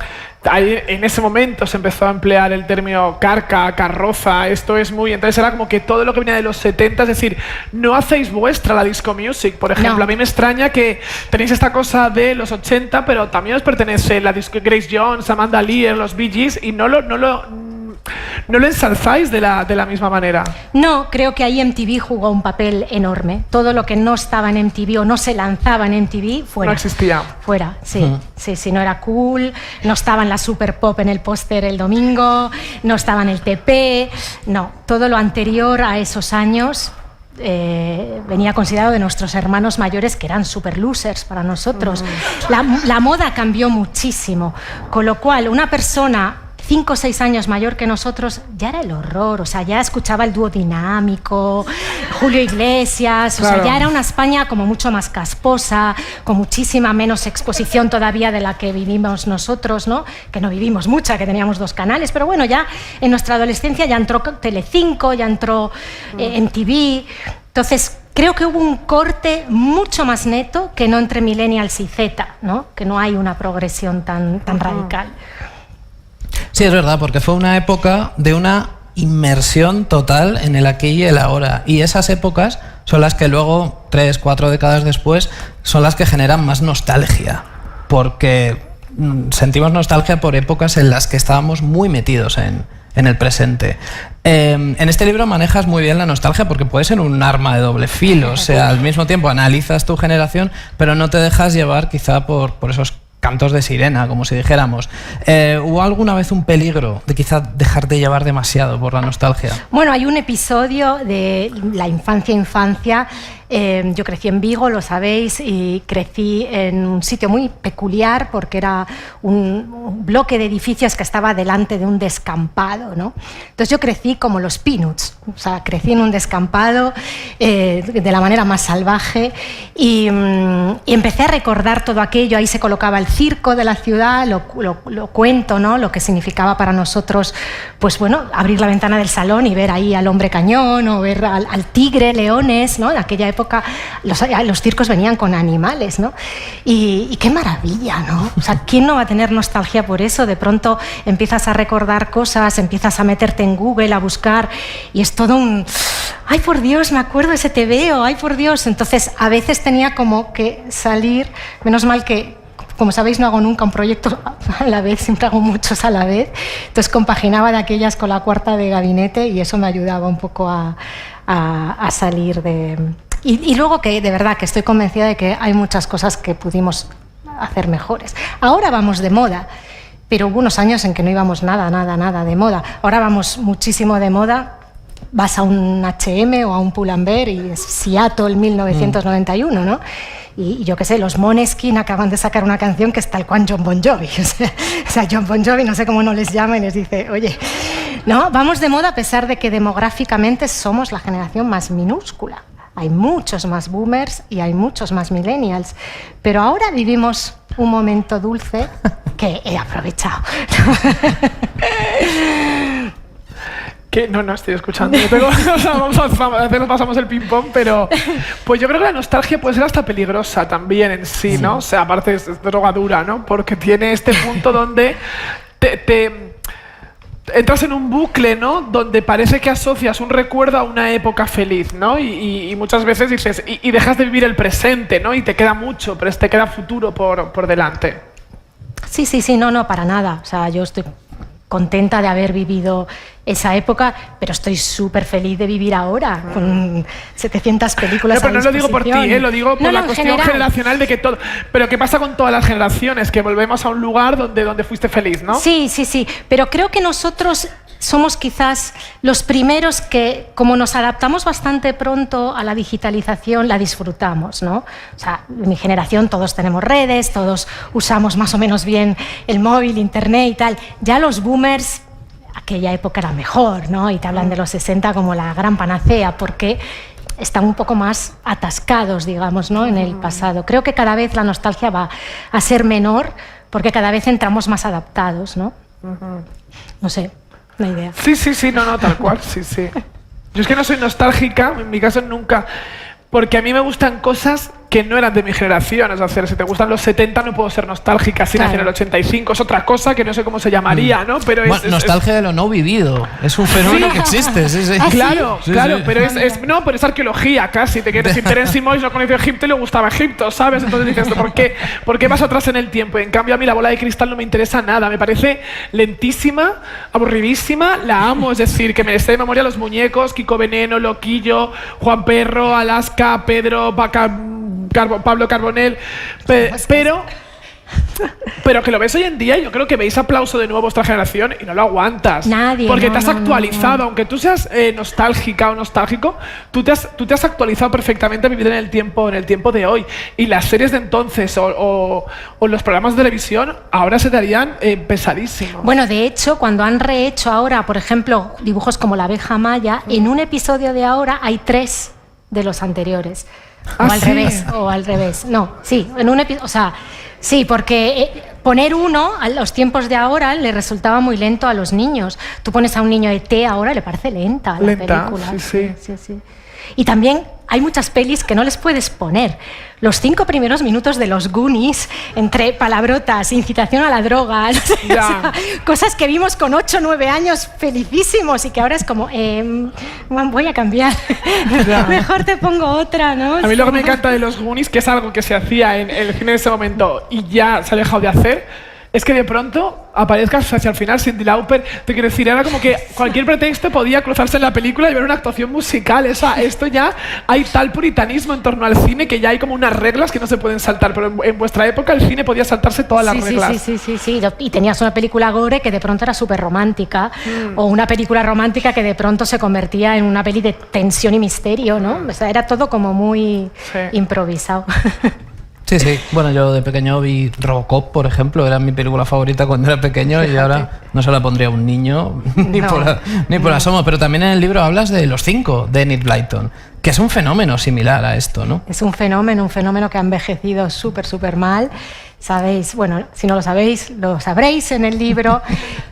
Ahí, en ese momento se empezó a emplear el término carca, carroza, esto es muy... Entonces era como que todo lo que venía de los 70, es decir, no hacéis vuestra la disco music, por ejemplo. No. A mí me extraña que tenéis esta cosa de los 80, pero también os pertenece la disco Grace Jones, Amanda Lear, los Bee Gees, y no lo ensalzáis de la misma manera. No, creo que ahí MTV jugó un papel enorme. Todo lo que no estaba en MTV o no se lanzaba en MTV, fuera. No existía. Fuera, sí. Sí, no era cool, no estaba en la Super Pop en el póster el domingo, no estaba en el TP, no. Todo lo anterior a esos años venía considerado de nuestros hermanos mayores, que eran super losers para nosotros. La moda cambió muchísimo, con lo cual una persona 5 o 6 años mayor que nosotros ya era el horror, o sea, ya escuchaba el dúo dinámico, Julio Iglesias, claro. O sea, ya era una España como mucho más casposa, con muchísima menos exposición todavía de la que vivimos nosotros, ¿no? Que no vivimos mucha, que teníamos 2 canales, pero bueno, ya en nuestra adolescencia ya entró Telecinco, ya entró MTV, entonces creo que hubo un corte mucho más neto que no entre millennials y Z, ¿no? Que no hay una progresión tan radical. Sí, es verdad, porque fue una época de una inmersión total en el aquí y el ahora. Y esas épocas son las que luego, 3, 4 décadas después, son las que generan más nostalgia. Porque sentimos nostalgia por épocas en las que estábamos muy metidos en el presente. En este libro manejas muy bien la nostalgia porque puede ser un arma de doble filo. O sea, al mismo tiempo analizas tu generación, pero no te dejas llevar quizá por esos cantos de sirena, como si dijéramos. ¿Hubo alguna vez un peligro de quizá dejarte llevar demasiado por la nostalgia? Bueno, hay un episodio de la infancia. Yo crecí en Vigo, lo sabéis, y crecí en un sitio muy peculiar porque era un bloque de edificios que estaba delante de un descampado, ¿no? Entonces yo crecí como los Peanuts, o sea, crecí en un descampado de la manera más salvaje y empecé a recordar todo aquello. Ahí se colocaba el circo de la ciudad, lo cuento, ¿no? Lo que significaba para nosotros, pues bueno, abrir la ventana del salón y ver ahí al hombre cañón o ver al tigre, leones, ¿no? En aquella época los circos venían con animales, ¿no? Y qué maravilla, ¿no? O sea, ¿quién no va a tener nostalgia por eso? De pronto empiezas a recordar cosas, empiezas a meterte en Google, a buscar, y es todo un... ¡Ay, por Dios, me acuerdo de ese TVO! ¡Ay, por Dios! Entonces, a veces tenía como que salir, menos mal que, como sabéis, no hago nunca un proyecto a la vez, siempre hago muchos a la vez. Entonces compaginaba de aquellas con la cuarta de gabinete y eso me ayudaba un poco a salir de... Y luego que de verdad que estoy convencida de que hay muchas cosas que pudimos hacer mejores. Ahora vamos de moda, pero hubo unos años en que no íbamos nada de moda. Ahora vamos muchísimo de moda. Vas a un H&M o a un Pull&Bear y es Seattle 1991, ¿no? Y yo qué sé, los Måneskin acaban de sacar una canción que es tal cual John Bon Jovi. O sea, John Bon Jovi, no sé cómo no les llama y les dice, oye, ¿no? Vamos de moda a pesar de que demográficamente somos la generación más minúscula. Hay muchos más boomers y hay muchos más millennials. Pero ahora vivimos un momento dulce que he aprovechado. Que no estoy escuchando. O sea, pasamos el ping-pong, pero pues yo creo que la nostalgia puede ser hasta peligrosa también en sí, ¿no? O sea, aparte es drogadura, ¿no? Porque tiene este punto donde te entras en un bucle, ¿no? Donde parece que asocias un recuerdo a una época feliz, ¿no? Y muchas veces dices, y dejas de vivir el presente, ¿no? Y te queda mucho, pero te queda futuro por delante. Sí, no, para nada. O sea, yo estoy contenta de haber vivido esa época, pero estoy súper feliz de vivir ahora, con 700 películas. Pero no lo digo por ti, lo digo por la cuestión generacional de que todo... Pero ¿qué pasa con todas las generaciones? Que volvemos a un lugar donde fuiste feliz, ¿no? Sí, pero creo que nosotros somos quizás los primeros que, como nos adaptamos bastante pronto a la digitalización, la disfrutamos, ¿no? O sea, en mi generación todos tenemos redes, todos usamos más o menos bien el móvil, internet y tal. Ya los boomers, aquella época era mejor, ¿no? Y te hablan de los 60 como la gran panacea, porque están un poco más atascados, digamos, ¿no? En el pasado. Creo que cada vez la nostalgia va a ser menor, porque cada vez entramos más adaptados, ¿no? No sé. No idea. Sí, no, tal cual, sí. Yo es que no soy nostálgica, en mi caso nunca, porque a mí me gustan cosas que no eran de mi generación. Es decir, si te gustan los 70 no puedo ser nostálgica, si nací en el 85, es otra cosa que no sé cómo se llamaría, ¿no? Pero nostalgia de lo no vivido, es un fenómeno que existe, sí. Claro, pero pero es arqueología casi, te quiero decir, Terence Moix no conoció Egipto y le gustaba Egipto, ¿sabes? Entonces dices, ¿por qué vas atrás en el tiempo? En cambio a mí la bola de cristal no me interesa nada, me parece lentísima, aburridísima, la amo, es decir, que me sé de memoria los muñecos, Kiko Veneno, Loquillo, Juan Perro, Alaska, Pedro, Pablo Carbonell, pero que lo ves hoy en día y yo creo que veis aplauso de nuevo a vuestra generación y no lo aguantas. Nadie. Porque te has actualizado, aunque tú seas nostálgica o nostálgico, tú te has actualizado perfectamente a vivir en el tiempo de hoy. Y las series de entonces o los programas de televisión ahora se te harían pesadísimos. Bueno, de hecho, cuando han rehecho ahora, por ejemplo, dibujos como La abeja maya, en un episodio de ahora hay 3 de los anteriores. O al revés. No, sí, en un episodio, o sea, sí, porque poner uno a los tiempos de ahora le resultaba muy lento a los niños. Tú pones a un niño ET ahora, le parece lenta la película. Sí. Y también hay muchas pelis que no les puedes poner. Los 5 primeros minutos de los Goonies, entre palabrotas, incitación a la droga, no sé, o sea, cosas que vimos con 8 o 9 años felicísimos y que ahora es como, voy a cambiar, mejor te pongo otra, ¿no? A mí lo que me encanta de los Goonies, que es algo que se hacía en el cine en ese momento y ya se ha dejado de hacer, es que de pronto aparezca hacia el final Cyndi Lauper. Te quiero decir, era como que cualquier pretexto podía cruzarse en la película y ver una actuación musical. Esto ya hay tal puritanismo en torno al cine que ya hay como unas reglas que no se pueden saltar. Pero en vuestra época el cine podía saltarse todas las reglas. Sí. Y tenías una película gore que de pronto era súper romántica o una película romántica que de pronto se convertía en una peli de tensión y misterio, ¿no? O sea, era todo como muy improvisado. Sí. Bueno, yo de pequeño vi Robocop, por ejemplo, era mi película favorita cuando era pequeño. Fíjate. Y ahora no se la pondría a un niño ni por asomo. Pero también en el libro hablas de Los 5, de Enid Blyton, que es un fenómeno similar a esto, ¿no? Es un fenómeno que ha envejecido súper mal. Sabéis, bueno, si no lo sabéis, lo sabréis en el libro,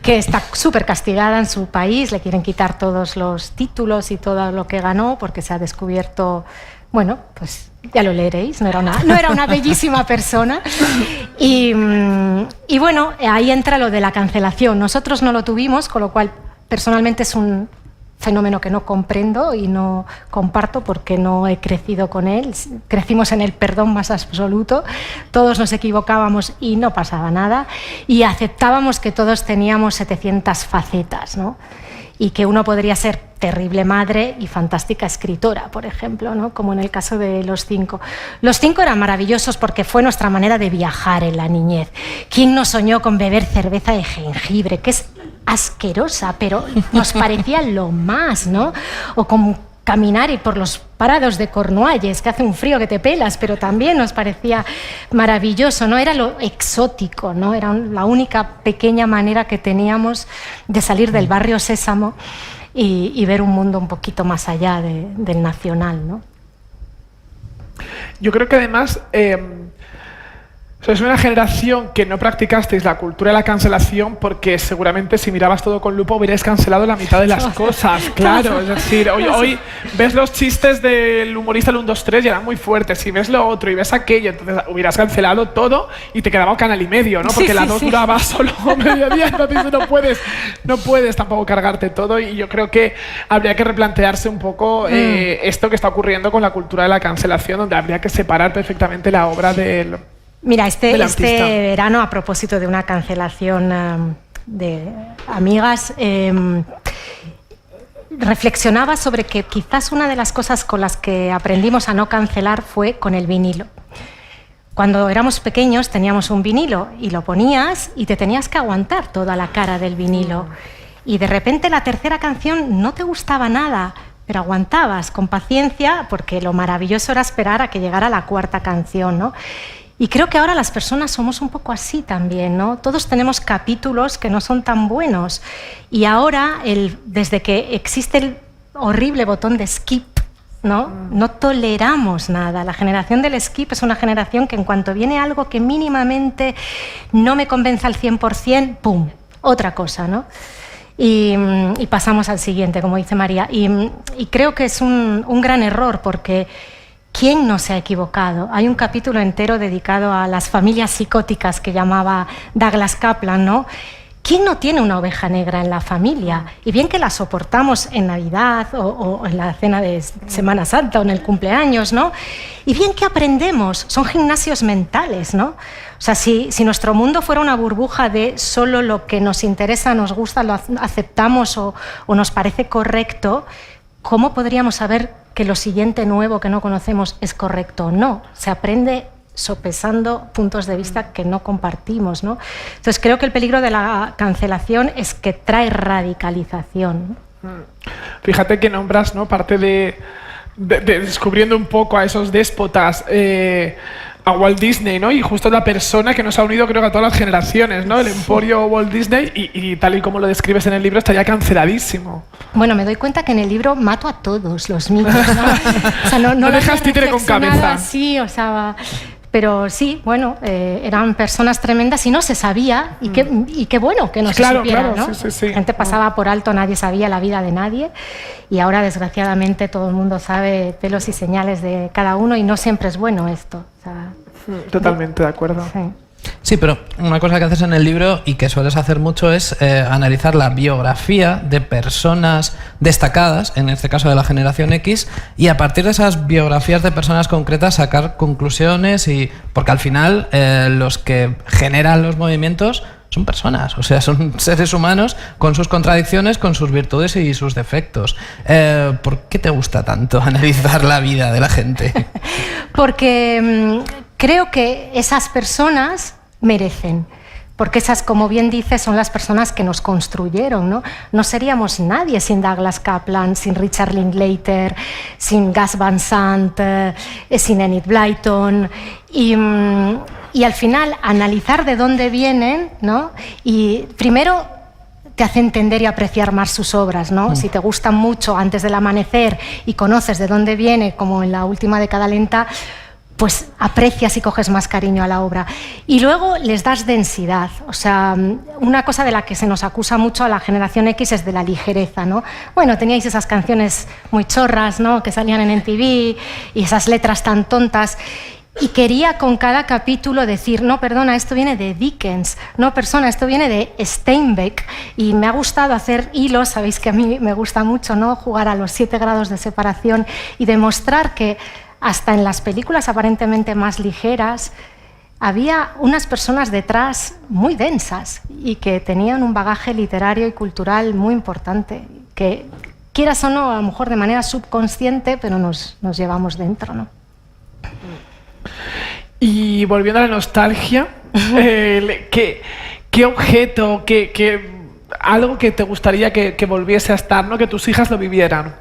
que está súper castigada en su país, le quieren quitar todos los títulos y todo lo que ganó porque se ha descubierto, bueno, pues ya lo leeréis, no era una bellísima persona. Y bueno, ahí entra lo de la cancelación. Nosotros no lo tuvimos, con lo cual personalmente es un fenómeno que no comprendo y no comparto porque no he crecido con él. Crecimos en el perdón más absoluto, todos nos equivocábamos y no pasaba nada y aceptábamos que todos teníamos 700 facetas, ¿no? Y que uno podría ser terrible madre y fantástica escritora, por ejemplo, ¿no? Como en el caso de Los 5. Los 5 eran maravillosos porque fue nuestra manera de viajar en la niñez. ¿Quién no soñó con beber cerveza de jengibre? Que es asquerosa, pero nos parecía lo más, ¿no? O con caminar y por los parados de Cornualles, que hace un frío que te pelas, pero también nos parecía maravilloso, ¿no? Era lo exótico, ¿no? Era la única pequeña manera que teníamos de salir del barrio Sésamo y ver un mundo un poquito más allá del nacional, ¿no? Yo creo que además sois una generación que no practicasteis la cultura de la cancelación porque seguramente si mirabas todo con lupa hubierais cancelado la mitad de las cosas, claro. Es decir, hoy ves los chistes del humorista del 1, 2, 3 y eran muy fuertes. Si ves lo otro y ves aquello, entonces hubieras cancelado todo y te quedaba un canal y medio, ¿no? Porque la 2 duraba solo mediodía, entonces no puedes tampoco cargarte todo y yo creo que habría que replantearse un poco esto que está ocurriendo con la cultura de la cancelación, donde habría que separar perfectamente la obra del... Mira, este verano, a propósito de una cancelación de amigas, reflexionaba sobre que quizás una de las cosas con las que aprendimos a no cancelar fue con el vinilo. Cuando éramos pequeños teníamos un vinilo y lo ponías y te tenías que aguantar toda la cara del vinilo. Y de repente la tercera canción no te gustaba nada, pero aguantabas con paciencia porque lo maravilloso era esperar a que llegara la cuarta canción, ¿no? Y creo que ahora las personas somos un poco así también, ¿no? Todos tenemos capítulos que no son tan buenos. Y ahora, desde que existe el horrible botón de skip, ¿no? No toleramos nada. La generación del skip es una generación que en cuanto viene algo que mínimamente no me convence al 100%, ¡pum!, otra cosa, ¿no? Y pasamos al siguiente, como dice María. Y creo que es un gran error porque... ¿Quién no se ha equivocado? Hay un capítulo entero dedicado a las familias psicóticas que llamaba Douglas Kaplan, ¿no? ¿Quién no tiene una oveja negra en la familia? Y bien que la soportamos en Navidad o en la cena de Semana Santa o en el cumpleaños, ¿no? Y bien que aprendemos, son gimnasios mentales, ¿no? O sea, si nuestro mundo fuera una burbuja de solo lo que nos interesa, nos gusta, lo aceptamos o nos parece correcto, ¿cómo podríamos saber que lo siguiente nuevo que no conocemos es correcto o no? Se aprende sopesando puntos de vista que no compartimos, ¿no? Entonces creo que el peligro de la cancelación es que trae radicalización. Fíjate que nombras, ¿no?, parte de descubriendo un poco a esos déspotas, a Walt Disney, ¿no? Y justo la persona que nos ha unido, creo que a todas las generaciones, ¿no? El emporio Walt Disney y tal y como lo describes en el libro, está ya canceladísimo. Bueno, me doy cuenta que en el libro mato a todos los mitos, ¿no? O sea, no dejas títere con cabeza. Así, o sea, pero sí, bueno, eran personas tremendas y no se sabía, y qué bueno que no se supiera, ¿no? Sí. La gente pasaba por alto, nadie sabía la vida de nadie, y ahora desgraciadamente todo el mundo sabe pelos y señales de cada uno y no siempre es bueno esto. O sea, totalmente de acuerdo. Sí. Sí, pero una cosa que haces en el libro y que sueles hacer mucho es analizar la biografía de personas destacadas, en este caso de la generación X, y a partir de esas biografías de personas concretas sacar conclusiones, porque al final los que generan los movimientos son personas, o sea, son seres humanos con sus contradicciones, con sus virtudes y sus defectos. ¿Por qué te gusta tanto analizar la vida de la gente? Porque creo que esas personas merecen, porque esas, como bien dices, son las personas que nos construyeron, ¿no? No seríamos nadie sin Douglas Kaplan, sin Richard Linklater, sin Gus Van Sant, sin Enid Blyton, y al final analizar de dónde vienen, ¿no? Y primero te hace entender y apreciar más sus obras, ¿no? Si te gustan mucho Antes del amanecer y conoces de dónde viene, como en La última década lenta, pues aprecias y coges más cariño a la obra. Y luego les das densidad. O sea, una cosa de la que se nos acusa mucho a la generación X es de la ligereza, ¿no? Bueno, teníais esas canciones muy chorras, ¿no?, que salían en MTV, y esas letras tan tontas. Y quería con cada capítulo decir, no, perdona, esto viene de Dickens, no, persona, esto viene de Steinbeck. Y me ha gustado hacer hilos, sabéis que a mí me gusta mucho, ¿no?, jugar a los 7 grados de separación y demostrar que hasta en las películas aparentemente más ligeras había unas personas detrás muy densas y que tenían un bagaje literario y cultural muy importante, que quieras o no, a lo mejor de manera subconsciente, pero nos llevamos dentro, ¿no? Y volviendo a la nostalgia, ¿qué objeto, qué algo que te gustaría que volviese a estar, ¿no? Que tus hijas lo vivieran.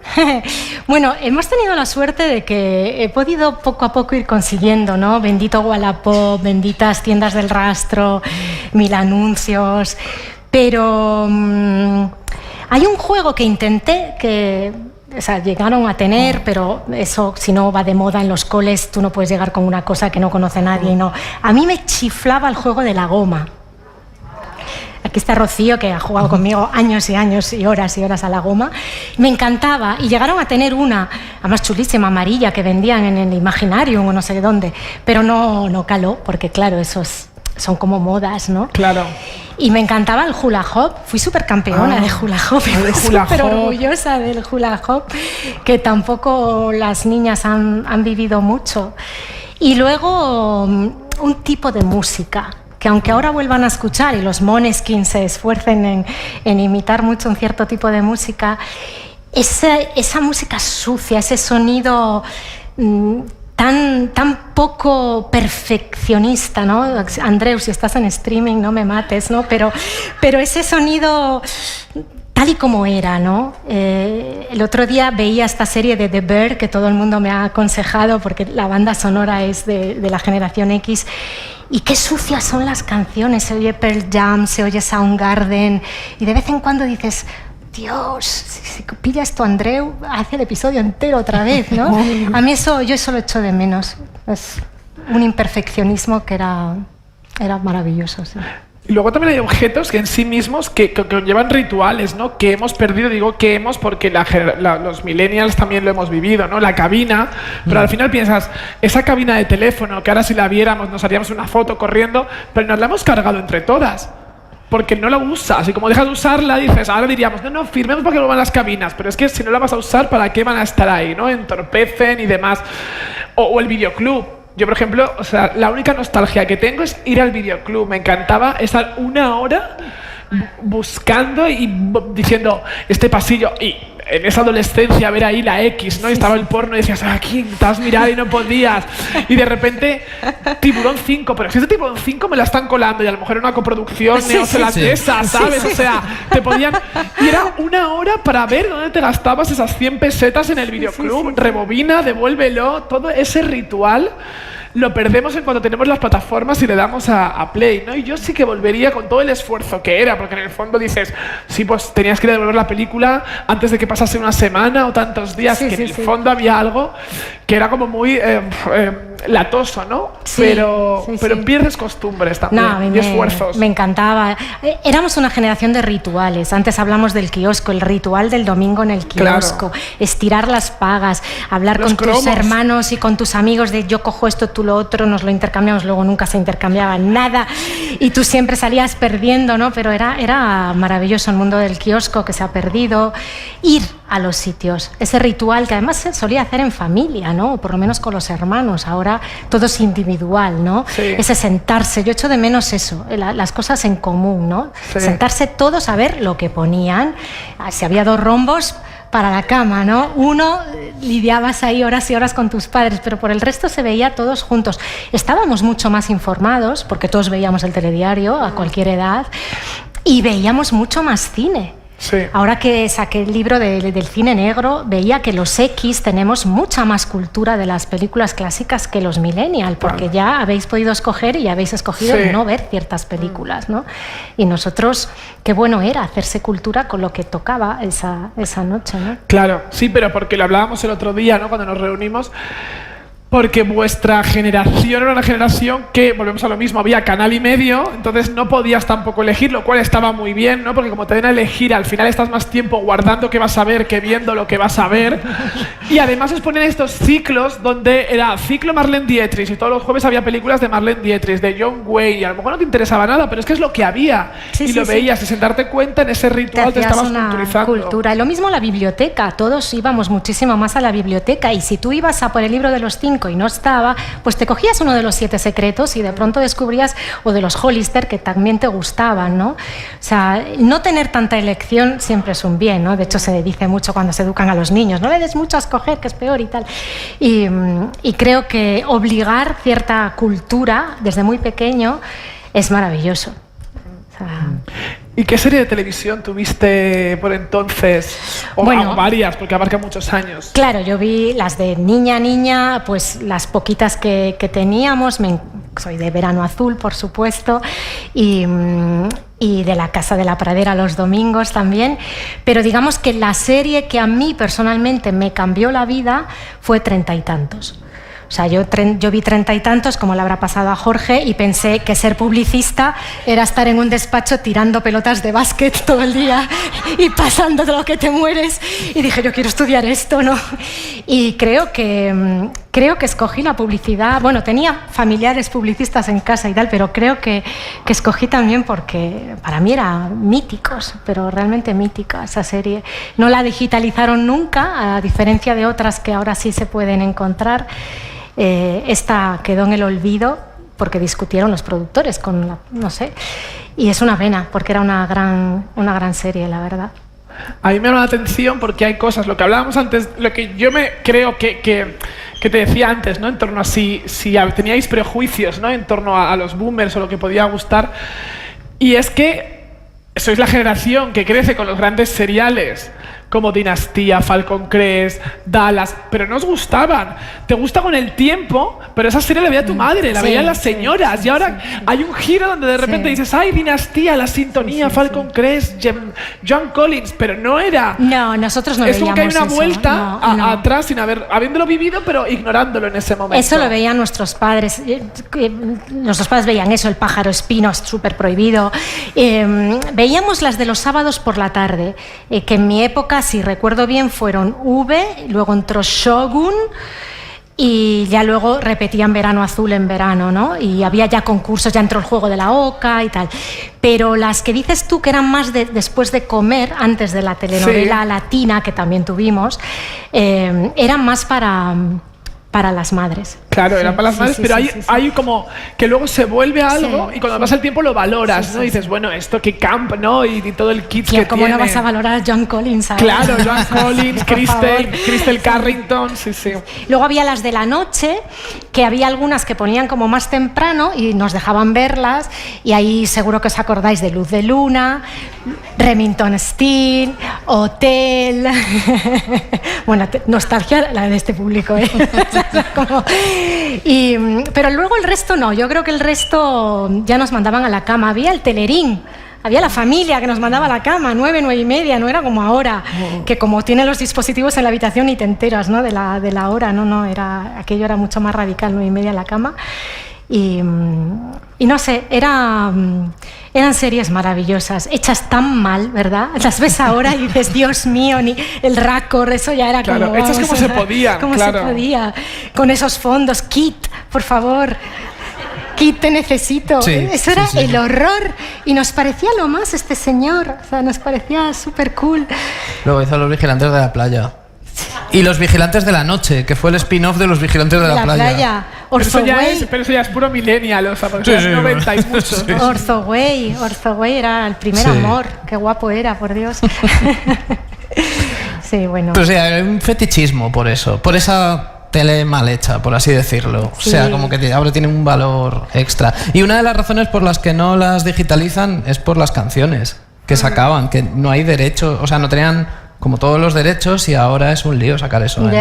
Bueno, hemos tenido la suerte de que he podido poco a poco ir consiguiendo, ¿no? Bendito Wallapop, benditas tiendas del rastro, 1000 anuncios, pero hay un juego que intenté que... O sea, llegaron a tener, pero eso, si no va de moda en los coles, tú no puedes llegar con una cosa que no conoce nadie. No. A mí me chiflaba el juego de la goma. Aquí está Rocío, que ha jugado conmigo años y años y horas a la goma. Me encantaba. Y llegaron a tener una, además chulísima, amarilla, que vendían en el Imaginarium o no sé dónde. Pero no caló, porque claro, esos son como modas, ¿no? Claro. Y me encantaba el hula hop. Fui supercampeona de hula hop. Súper orgullosa del hula hop, que tampoco las niñas han vivido mucho. Y luego un tipo de música que aunque ahora vuelvan a escuchar y los Måneskin se esfuercen en imitar mucho un cierto tipo de música, esa música sucia, ese sonido tan poco perfeccionista, ¿no? Andreu, si estás en streaming, no me mates, ¿no? Pero ese sonido tal y como era, ¿no? El otro día veía esta serie de The Bear, que todo el mundo me ha aconsejado porque la banda sonora es de la generación X, y qué sucias son las canciones. Se oye Pearl Jam, se oye Soundgarden, y de vez en cuando dices... Dios, si pilla esto Andreu, hace el episodio entero otra vez, ¿no? A mí yo eso lo echo de menos. Es un imperfeccionismo que era maravilloso, sí. Y luego también hay objetos que en sí mismos que llevan rituales, ¿no? Que hemos perdido, digo que hemos porque los millennials también lo hemos vivido, ¿no? La cabina, pero al final piensas, esa cabina de teléfono, que ahora si la viéramos nos haríamos una foto corriendo, pero nos la hemos cargado entre todas. Porque no la usas, y como dejas de usarla dices, ahora diríamos, no, firmemos para que vuelvan las cabinas, pero es que si no la vas a usar, ¿para qué van a estar ahí? ¿No? Entorpecen y demás. O el videoclub. Yo, por ejemplo, o sea, la única nostalgia que tengo es ir al videoclub. Me encantaba estar 1 hora buscando y diciendo este pasillo, y en esa adolescencia ver ahí la X, ¿no? Y estaba el porno y decías, aquí te has mirado y no podías, y de repente Tiburón 5, pero si este Tiburón 5 me la están colando y a lo mejor era una coproducción neozelandesa, ¿sabes? O sea, te podían... Y era 1 hora para ver dónde te gastabas esas 100 pesetas en el videoclub, rebobina, devuélvelo, todo ese ritual lo perdemos en cuando tenemos las plataformas y le damos a play, ¿no? Y yo sí que volvería con todo el esfuerzo que era, porque en el fondo dices, sí, pues tenías que ir a devolver la película antes de que pasase una semana o tantos días, que en el fondo había algo que era como muy latoso, ¿no? Pero pierdes costumbres también y esfuerzos. Me encantaba. Éramos una generación de rituales. Antes hablamos del kiosco, el ritual del domingo en el kiosco, estirar las pagas, hablar con tus hermanos y con tus amigos de yo cojo esto, tú lo otro, nos lo intercambiamos, luego nunca se intercambiaba nada y tú siempre salías perdiendo, ¿no? Pero era maravilloso el mundo del kiosco que se ha perdido. Ir a los sitios, ese ritual que además se solía hacer en familia, ¿no? O por lo menos con los hermanos. Ahora todo es individual, ¿no? Sí. Ese sentarse, yo echo de menos eso, las cosas en común, ¿no? Sí. Sentarse todos a ver lo que ponían. Si había 2 rombos para la cama, ¿no? Uno, lidiabas ahí horas y horas con tus padres, pero por el resto se veía todos juntos. Estábamos mucho más informados, porque todos veíamos el telediario a cualquier edad, y veíamos mucho más cine. Sí. Ahora que saqué el libro del cine negro, veía que los X tenemos mucha más cultura de las películas clásicas que los millennials, porque ya habéis podido escoger y habéis escogido no ver ciertas películas, ¿no? Y nosotros, qué bueno era hacerse cultura con lo que tocaba esa noche, ¿no? Claro, sí, pero porque lo hablábamos el otro día, ¿no? Cuando nos reunimos. Porque vuestra generación era una generación que, volvemos a lo mismo, había canal y medio, entonces no podías tampoco elegir, lo cual estaba muy bien, ¿no? Porque como te den a elegir, al final estás más tiempo guardando qué vas a ver que viendo lo que vas a ver. Y además os ponen estos ciclos donde era ciclo Marlene Dietrich y todos los jueves había películas de Marlene Dietrich, de John Wayne, y a lo mejor no te interesaba nada, pero es que es lo que había. Y lo veías, y sin darte cuenta en ese ritual te estabas culturizando. Cultura. Y lo mismo la biblioteca, todos íbamos muchísimo más a la biblioteca, y si tú ibas a por el libro de los 5 y no estaba, pues te cogías uno de los 7 secretos y de pronto descubrías, o de los Hollister, que también te gustaban, ¿no? O sea, no tener tanta elección siempre es un bien, ¿no? De hecho se dice mucho cuando se educan a los niños, no le des mucho a escoger, que es peor y tal. Y creo que obligar cierta cultura desde muy pequeño es maravilloso. O sea, ¿Y qué serie de televisión tuviste por entonces? O varias, porque abarca muchos años. Claro, yo vi las de niña, pues las poquitas que teníamos. Soy de Verano Azul, por supuesto, y de La Casa de la Pradera los domingos también. Pero digamos que la serie que a mí personalmente me cambió la vida fue Treinta y Tantos. O sea, yo vi Treinta y Tantos, como le habrá pasado a Jorge, y pensé que ser publicista era estar en un despacho tirando pelotas de básquet todo el día y pasando de lo que te mueres. Y dije, yo quiero estudiar esto, ¿no? Y creo que escogí la publicidad. Bueno, tenía familiares publicistas en casa y tal, pero creo que escogí también porque para mí era míticos, pero realmente mítica esa serie. No la digitalizaron nunca, a diferencia de otras que ahora sí se pueden encontrar. Esta quedó en el olvido porque discutieron los productores no sé, y es una pena porque era una gran serie, la verdad. A mí me llama la atención porque hay cosas, lo que hablábamos antes, lo que yo creo que te decía antes, ¿no? En torno a si teníais prejuicios, ¿no? En torno a los boomers o lo que podía gustar, y es que sois la generación que crece con los grandes seriales como Dinastía, Falcon Crest, Dallas, pero no os gustaban. Te gusta con el tiempo, pero esa serie la veía tu madre, la veían las señoras, y ahora hay un giro donde de repente dices, ¡ay, Dinastía, La Sintonía, Falcon Crest, John Collins! Pero no era... No, nosotros no veíamos. Es como que hay una eso. vuelta atrás sin habiéndolo vivido, pero ignorándolo en ese momento. Eso lo veían nuestros padres. Nuestros padres veían eso, El pájaro espino, súper prohibido. Veíamos las de los sábados por la tarde, que en mi época, si recuerdo bien, fueron V, luego entró Shogun y ya luego repetían Verano Azul en verano, ¿no? Y había ya concursos, ya entró El juego de la oca y tal. Pero las que dices tú, que eran más después de comer, antes de la telenovela latina, que también tuvimos, eran más para las madres. Claro, eran para las madres, pero hay como que luego se vuelve algo y cuando pasa el tiempo lo valoras, ¿no? Y dices, bueno, esto qué camp, ¿no? Y todo el kit que ¿cómo tiene. no vas a valorar a John Collins ahora? Claro, John Collins, Crystal Carrington, sí. Luego había las de la noche, que había algunas que ponían como más temprano y nos dejaban verlas, y ahí seguro que os acordáis de Luz de Luna, Remington Steele, Hotel. Bueno, nostalgia la de este público, ¿eh? Pero luego el resto no, yo creo que el resto ya nos mandaban a la cama. Había el Telerín, había la familia que nos mandaba a la cama, 9:30, no era como ahora, que como tienen los dispositivos en la habitación y te enteras, ¿no? de la hora, aquello era mucho más radical, 9:30 en la cama. Y no sé, eran series maravillosas, hechas tan mal, ¿verdad? Las ves ahora y dices, Dios mío, ni el Raccord, eso ya era claro, como... hechas como se podían, como claro. se podía, con esos fondos. Kit, por favor, Kit, te necesito. Eso era el horror, y nos parecía lo más este señor, o sea, nos parecía súper cool. Luego hizo Los Vigilantes de la Playa. Y Los Vigilantes de la Noche, que fue el spin-off de Los Vigilantes de la Playa. Pero eso ya es puro millennial, o sea, porque los 90 y muchos. Orthoway era el primer amor. Qué guapo era, por Dios. Sí, bueno. Pues sí, hay un fetichismo por eso, por esa tele mal hecha, por así decirlo. O sea, como que ahora tiene un valor extra. Y una de las razones por las que no las digitalizan es por las canciones que sacaban, que no hay derecho, o sea, no tenían como todos los derechos, y ahora es un lío sacar eso en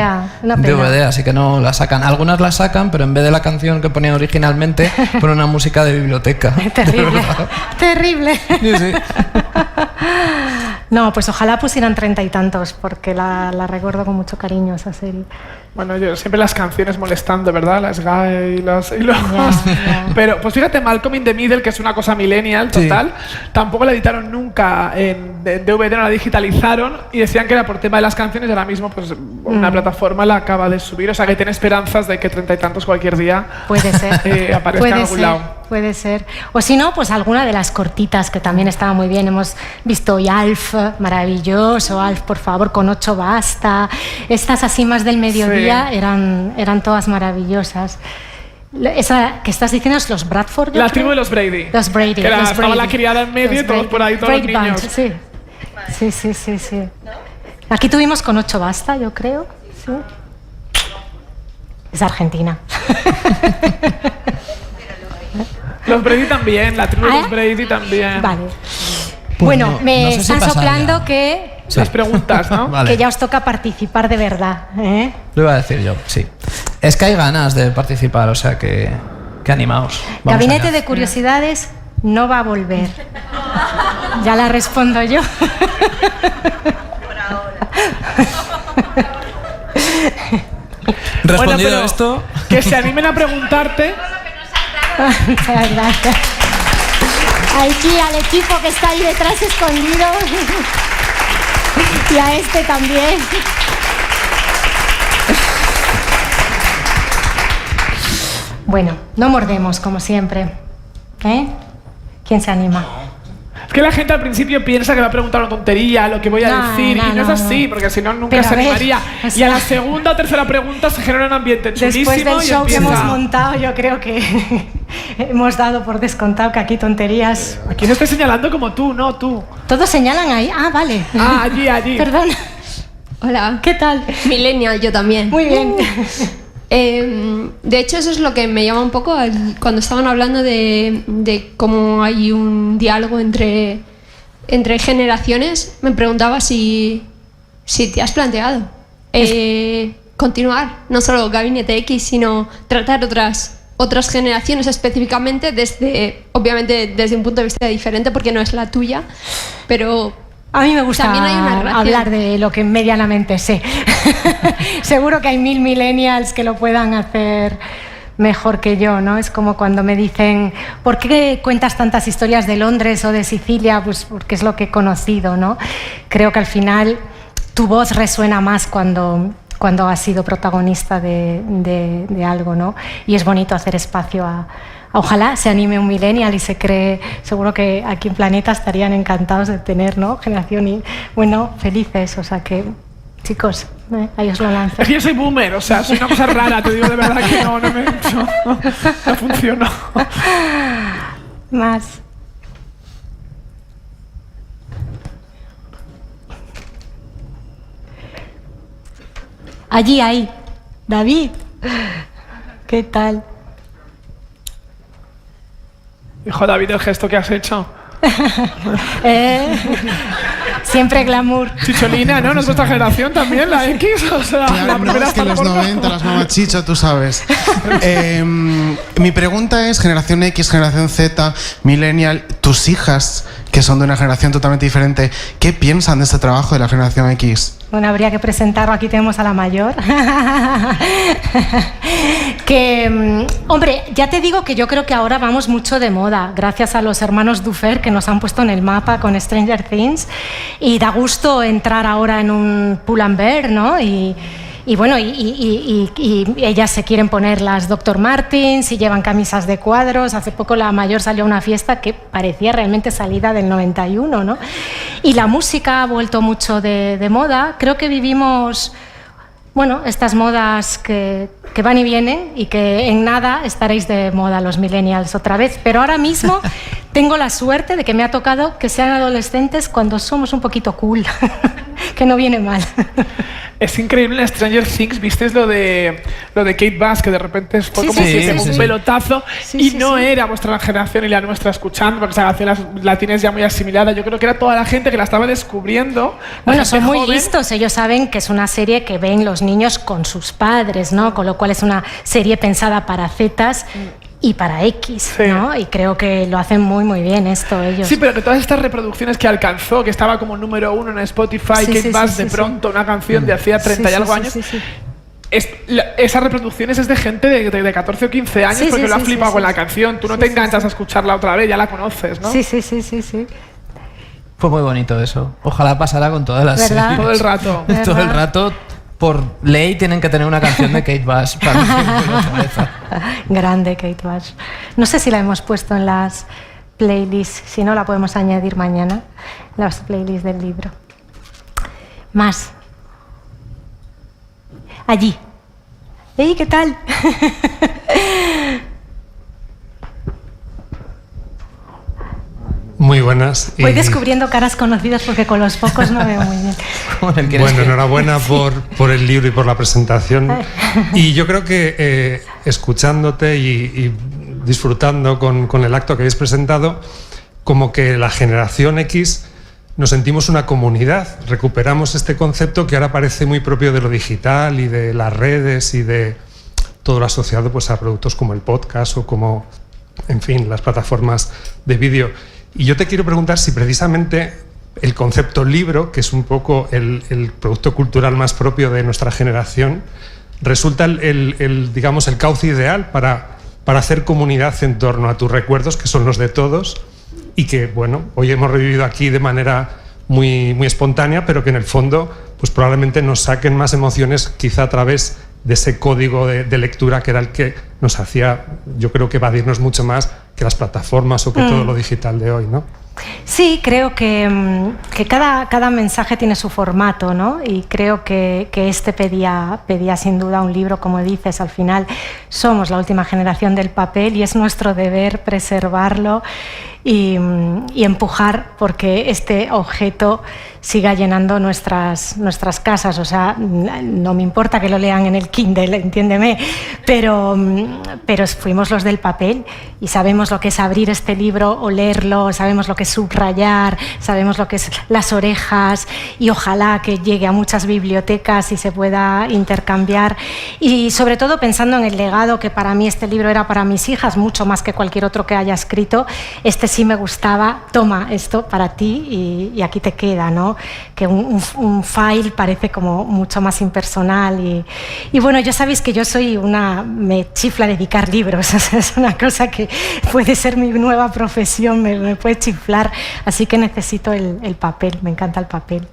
DVD, así que no la sacan. Algunas la sacan, pero en vez de la canción que ponía originalmente, ponen una música de biblioteca. Terrible. Sí. No, pues ojalá pusieran Treinta y Tantos, porque la recuerdo con mucho cariño esa serie. Bueno, yo siempre las canciones molestando, ¿verdad? Las gay y los... Pero, pues fíjate, Malcolm in the Middle, que es una cosa millennial total, tampoco la editaron nunca en DVD, no la digitalizaron, y decían que era por tema de las canciones, y ahora mismo pues una plataforma la acaba de subir, o sea que tiene esperanzas de que Treinta y Tantos cualquier día puede ser. aparezca en algún lado. Puede ser. O si no, pues alguna de las cortitas, que también estaba muy bien. Hemos visto hoy Alf, maravilloso, Alf, por favor, con 8 basta. Estas así más del mediodía eran todas maravillosas. Esa que estás diciendo es los Bradford. La tribu de los Brady. Los Brady. Que estaba la criada en medio y todos por ahí, todos los niños. Sí. Aquí tuvimos con 8 basta, yo creo. Sí. Es Argentina. Los Brady también, la tribu de los Brady también. Vale. Bueno, no me sé si están pasar soplando ya. que, Sí. Las preguntas, ¿no? Vale. que ya os toca participar de verdad. ¿eh? Lo iba a decir yo, sí. Es que hay ganas de participar, o sea que animaos. Vamos Gabinete allá. de Curiosidades no va a volver. Ya la respondo yo. Respondido pero esto, que se animen a preguntarte. Muchas gracias. Aquí al equipo que está ahí detrás escondido. Y a este también. Bueno, no mordemos como siempre. ¿Eh? ¿Quién se anima? Es que la gente al principio piensa que va a preguntar una tontería, lo que voy a No, decir, no, y no es no, así, no. porque si no nunca Pero se a ver, animaría. o Y sea, a la segunda o tercera pregunta se genera un ambiente chulísimo Después del y show que empieza. hemos montado, yo creo que hemos dado por descontado que aquí tonterías. Aquí no estoy señalando como tú, no tú. Todos señalan ahí. Ah, vale. Ah, allí. Perdón. Hola. ¿Qué tal? Millennial, yo también. Muy bien. De hecho, eso es lo que me llama un poco cuando estaban hablando de cómo hay un diálogo entre generaciones. Me preguntaba si te has planteado continuar, no solo Gabinete X, sino tratar otras generaciones específicamente, obviamente desde un punto de vista diferente, porque no es la tuya, pero A mí me gusta también hay una relación. hablar de lo que medianamente sé. Seguro que hay 1000 millennials que lo puedan hacer mejor que yo, ¿no? Es como cuando me dicen, ¿por qué cuentas tantas historias de Londres o de Sicilia? Pues porque es lo que he conocido, ¿no? Creo que al final tu voz resuena más cuando has sido protagonista de algo, ¿no? Y es bonito hacer espacio a ojalá se anime un millennial y se cree, seguro que aquí en Planeta estarían encantados de tener, ¿no? Generación y, bueno, felices, o sea que, chicos, ahí os lo lanzo. Es que yo soy boomer, o sea, soy una cosa rara, te digo de verdad que no funcionó. Más. Allí, ahí. David, ¿qué tal? Hijo David, el gesto que has hecho. Siempre glamour. Chicholina, ¿no? ¿No es vuestra generación también, la X? O sea, Claro, la no, primera es que hasta los la porta. 90, las mamachichas, tú sabes. Mi pregunta es, generación X, generación Z, millennial, tus hijas, que son de una generación totalmente diferente, ¿qué piensan de este trabajo de la generación X? Bueno, habría que presentarlo. Aquí tenemos a la mayor. Que, hombre, ya te digo que yo creo que ahora vamos mucho de moda, gracias a los hermanos Duffer que nos han puesto en el mapa con Stranger Things. Y da gusto entrar ahora en un Pull&Bear, ¿no? Y bueno, y ellas se quieren poner las Dr. Martens y llevan camisas de cuadros. Hace poco la mayor salió a una fiesta que parecía realmente salida del 91, ¿no? Y la música ha vuelto mucho de moda. Creo que vivimos, bueno, estas modas que van y vienen y que en nada estaréis de moda los millennials otra vez. Pero ahora mismo tengo la suerte de que me ha tocado que sean adolescentes cuando somos un poquito cool, que no viene mal. Es increíble en Stranger Things, ¿visteis lo de Kate Bass, que de repente fue Sí, como sí, si sí, fuese sí, un sí. pelotazo Sí, y sí, no sí. era vuestra generación y la nuestra escuchando, porque esa generación la tienes ya muy asimilada. Yo creo que era toda la gente que la estaba descubriendo. la Bueno, gente son muy joven. listos, ellos saben que es una serie que ven los niños con sus padres, ¿no? Con lo cual es una serie pensada para Zetas y para X, Sí. ¿no? Y creo que lo hacen muy, muy bien esto ellos. Sí, pero que todas estas reproducciones que alcanzó, que estaba como número 1 en Spotify, Sí, Kate sí, Bass, sí, de sí, pronto, una canción de hacía 30 y Sí, algo sí, años. sí, sí, sí. Esas reproducciones es de gente de 14 o 15 años Sí, porque sí, lo ha sí, flipado sí, con sí. la canción. Tú no Sí, te sí, enganchas sí. a escucharla otra vez, ya la conoces, ¿no? Sí, sí, sí, sí, sí. fue muy bonito eso. Ojalá pasara con todas las ¿Verdad? series. Todo el rato. ¿Verdad? Todo el rato, por ley, tienen que tener una canción de Kate Bass para no tener la cabeza. Grande Kate Bash. No sé si la hemos puesto en las playlists, si no la podemos añadir mañana, las playlists del libro. Más. Allí. ¡Ey, qué tal! Muy buenas. Voy descubriendo caras conocidas porque con los focos no veo muy bien. ¿Cómo le quieres Bueno, que- enhorabuena por el libro y por la presentación. Y yo creo que escuchándote y disfrutando con el acto que habéis presentado, como que la generación X nos sentimos una comunidad, recuperamos este concepto que ahora parece muy propio de lo digital y de las redes y de todo lo asociado pues, a productos como el podcast o como, en fin, las plataformas de vídeo. Y yo te quiero preguntar si precisamente el concepto libro, que es un poco el producto cultural más propio de nuestra generación, resulta digamos, el cauce ideal para hacer comunidad en torno a tus recuerdos, que son los de todos, y que, bueno, hoy hemos revivido aquí de manera muy, muy espontánea, pero que en el fondo pues probablemente nos saquen más emociones quizá a través de ese código de lectura que era el que nos hacía, yo creo que evadirnos mucho más que las plataformas o que todo lo digital de hoy, ¿no? Sí, creo que cada mensaje tiene su formato, ¿no? Y creo que este pedía sin duda un libro, como dices, al final somos la última generación del papel y es nuestro deber preservarlo y empujar porque este objeto siga llenando nuestras casas. O sea, no me importa que lo lean en el Kindle, entiéndeme, pero fuimos los del papel y sabemos lo que es abrir este libro o leerlo, sabemos lo que es subrayar, sabemos lo que es las orejas y ojalá que llegue a muchas bibliotecas y se pueda intercambiar y sobre todo pensando en el legado que para mí este libro era para mis hijas, mucho más que cualquier otro que haya escrito. Este sí me gustaba, toma esto para ti y aquí te queda, ¿no? Que un file parece como mucho más impersonal y bueno, ya sabéis que yo me chifla dedicar libros, es una cosa que puede ser mi nueva profesión, me puede chiflar, así que necesito el papel, me encanta el papel.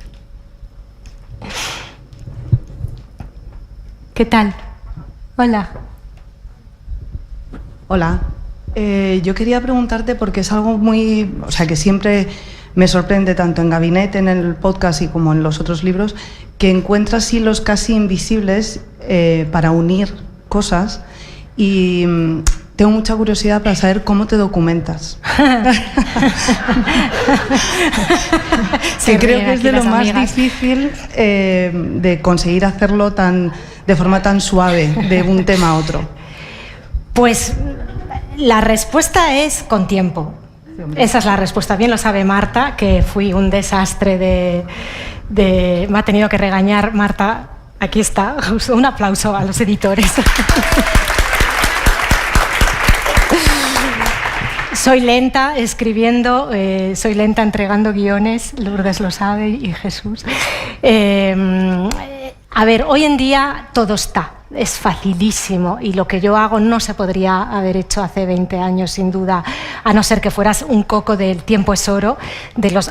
¿Qué tal? Hola. Hola. Yo quería preguntarte porque es algo que siempre me sorprende tanto en Gabinete, en el podcast y como en los otros libros, que encuentras hilos casi invisibles para unir cosas y tengo mucha curiosidad para saber cómo te documentas. Sí, creo que es de lo más difícil de conseguir hacerlo de forma tan suave, de un tema a otro. Pues la respuesta es con tiempo. Esa es la respuesta. Bien lo sabe Marta, que fui un desastre me ha tenido que regañar Marta. Aquí está. Un aplauso a los editores. Soy lenta escribiendo, soy lenta entregando guiones, Lourdes lo sabe y Jesús. A ver, hoy en día todo está. Es facilísimo y lo que yo hago no se podría haber hecho hace 20 años sin duda, a no ser que fueras un coco del tiempo es oro,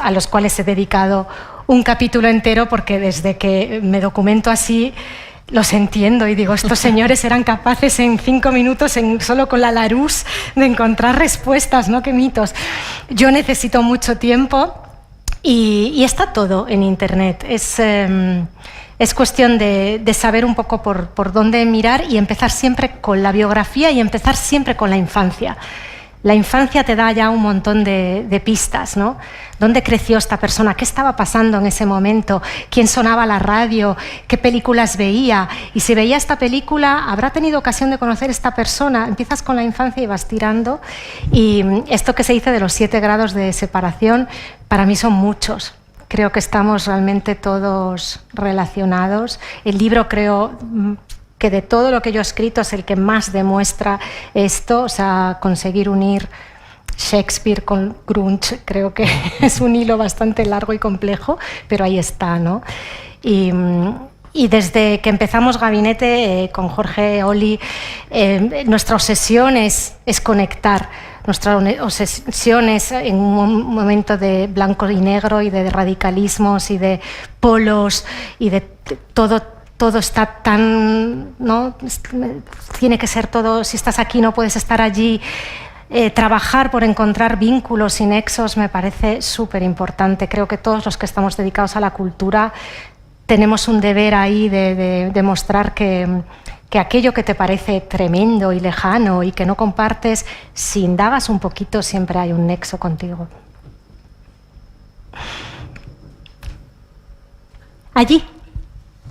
a los cuales he dedicado un capítulo entero porque desde que me documento así los entiendo y digo, estos señores eran capaces en 5 minutos, solo con la Larousse, de encontrar respuestas, ¿no? ¡Qué mitos! Yo necesito mucho tiempo y está todo en Internet. Es cuestión de saber un poco por dónde mirar y empezar siempre con la biografía y empezar siempre con la infancia. La infancia te da ya un montón de pistas, ¿no? ¿Dónde creció esta persona? ¿Qué estaba pasando en ese momento? ¿Quién sonaba la radio? ¿Qué películas veía? Y si veía esta película, ¿habrá tenido ocasión de conocer a esta persona? Empiezas con la infancia y vas tirando. Y esto que se dice de los 7 grados de separación, para mí son muchos. Creo que estamos realmente todos relacionados. El libro creo que de todo lo que yo he escrito es el que más demuestra esto, o sea, conseguir unir Shakespeare con grunge, creo que es un hilo bastante largo y complejo, pero ahí está, ¿no? Y desde que empezamos Gabinete con Jorge Oli, nuestra obsesión es conectar. Nuestra obsesión es en un momento de blanco y negro y de radicalismos y de polos y de todo está tan, ¿no? Tiene que ser todo, si estás aquí no puedes estar allí. Trabajar por encontrar vínculos y nexos me parece súper importante. Creo que todos los que estamos dedicados a la cultura tenemos un deber ahí de demostrar que aquello que te parece tremendo y lejano y que no compartes, si indagas un poquito siempre hay un nexo contigo. Allí.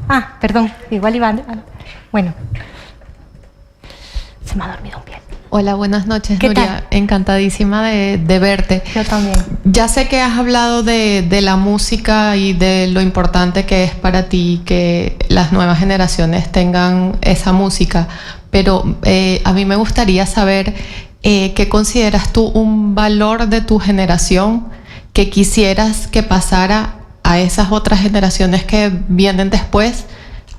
Ah, perdón, igual iba... Bueno, se me ha dormido un pie. Hola, buenas noches, ¿Qué Nuria. tal? Encantadísima de verte. Yo también. Ya sé que has hablado de la música y de lo importante que es para ti que las nuevas generaciones tengan esa música, pero a mí me gustaría saber qué consideras tú un valor de tu generación que quisieras que pasara a esas otras generaciones que vienen después,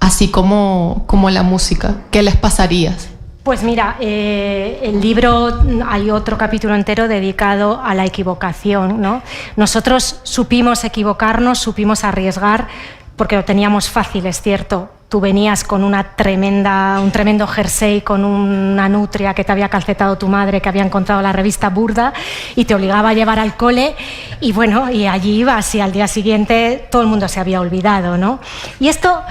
así como la música. ¿Qué les pasarías? Pues mira, el libro, hay otro capítulo entero dedicado a la equivocación, ¿no? Nosotros supimos equivocarnos, supimos arriesgar, porque lo teníamos fácil, es cierto. Tú venías con un tremendo jersey, con una nutria que te había calcetado tu madre, que había encontrado la revista Burda, y te obligaba a llevar al cole, y bueno, y allí ibas, y al día siguiente todo el mundo se había olvidado, ¿no? Y esto...